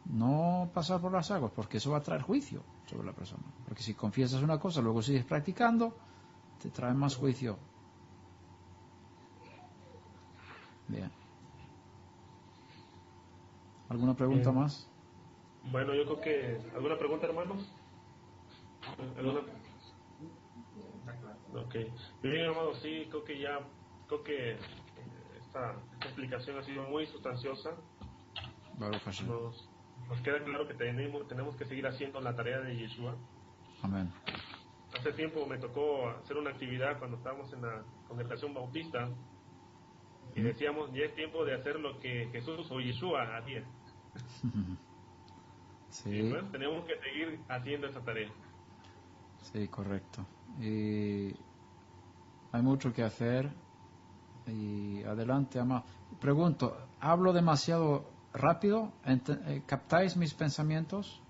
no pasar por las aguas, porque eso va a traer juicio sobre la persona. Porque si confiesas una cosa, luego sigues practicando, te trae más juicio. Bien. ¿Alguna pregunta más? Bueno, yo creo que... ¿Alguna pregunta, hermanos? ¿Alguna? Ok. Bien, hermanos, sí, creo que esta explicación ha sido muy sustanciosa. Nos queda claro que tenemos que seguir haciendo la tarea de Yeshua. Amén. Hace tiempo me tocó hacer una actividad cuando estábamos en la congregación bautista y decíamos, ya es tiempo de hacer lo que Jesús o Yeshua hacía. Sí. Y pues tenemos que seguir haciendo esa tarea. Sí, correcto. Y hay mucho que hacer. Y adelante, amado. Pregunto, ¿hablo demasiado rápido? ¿Captáis mis pensamientos?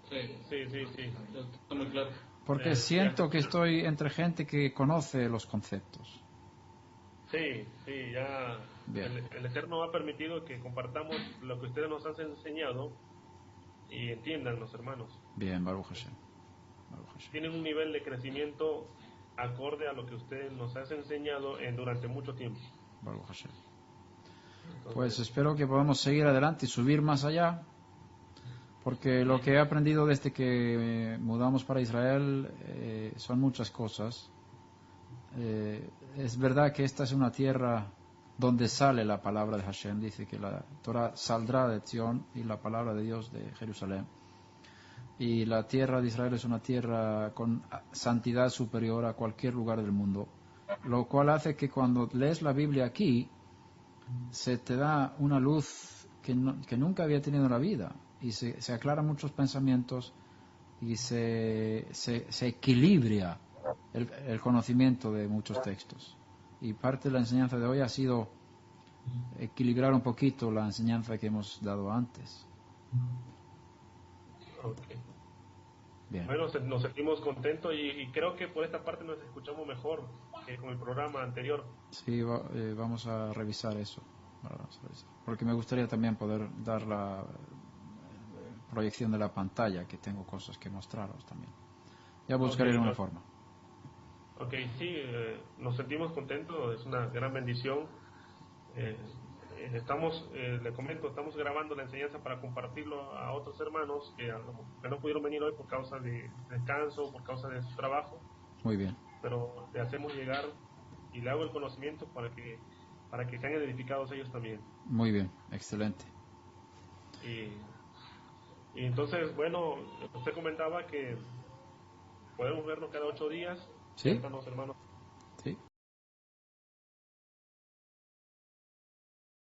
Sí. Está muy claro. Porque siento que estoy entre gente que conoce los conceptos. Sí, ya el Eterno ha permitido que compartamos lo que ustedes nos han enseñado y entiendan los hermanos. Bien, Baruch Hashem. Tienen un nivel de crecimiento acorde a lo que ustedes nos han enseñado durante mucho tiempo. Baruch Hashem. Pues espero que podamos seguir adelante y subir más allá, porque lo que he aprendido desde que mudamos para Israel son muchas cosas. Es verdad que esta es una tierra donde sale la palabra de Hashem. Dice que la Torah saldrá de Zion y la palabra de Dios de Jerusalén. Y la tierra de Israel es una tierra con santidad superior a cualquier lugar del mundo, lo cual hace que cuando lees la Biblia aquí se te da una luz que nunca había tenido en la vida, y se aclaran muchos pensamientos y se equilibra el conocimiento de muchos textos. Y parte de la enseñanza de hoy ha sido equilibrar un poquito la enseñanza que hemos dado antes. Okay. Bien. Bueno, nos sentimos contentos y creo que por esta parte nos escuchamos mejor que con el programa anterior. Sí, vamos a revisar eso. Porque me gustaría también poder dar la proyección de la pantalla, que tengo cosas que mostraros también. Ya buscaré una forma. Ok, sí, nos sentimos contentos, es una gran bendición. Le comento, estamos grabando la enseñanza para compartirlo a otros hermanos que no pudieron venir hoy por causa de descanso, por causa de su trabajo. Muy bien. Pero le hacemos llegar y le hago el conocimiento para que sean edificados ellos también. Muy bien, excelente. Y entonces, usted comentaba que podemos vernos cada 8 días. ¿Sí? Están los hermanos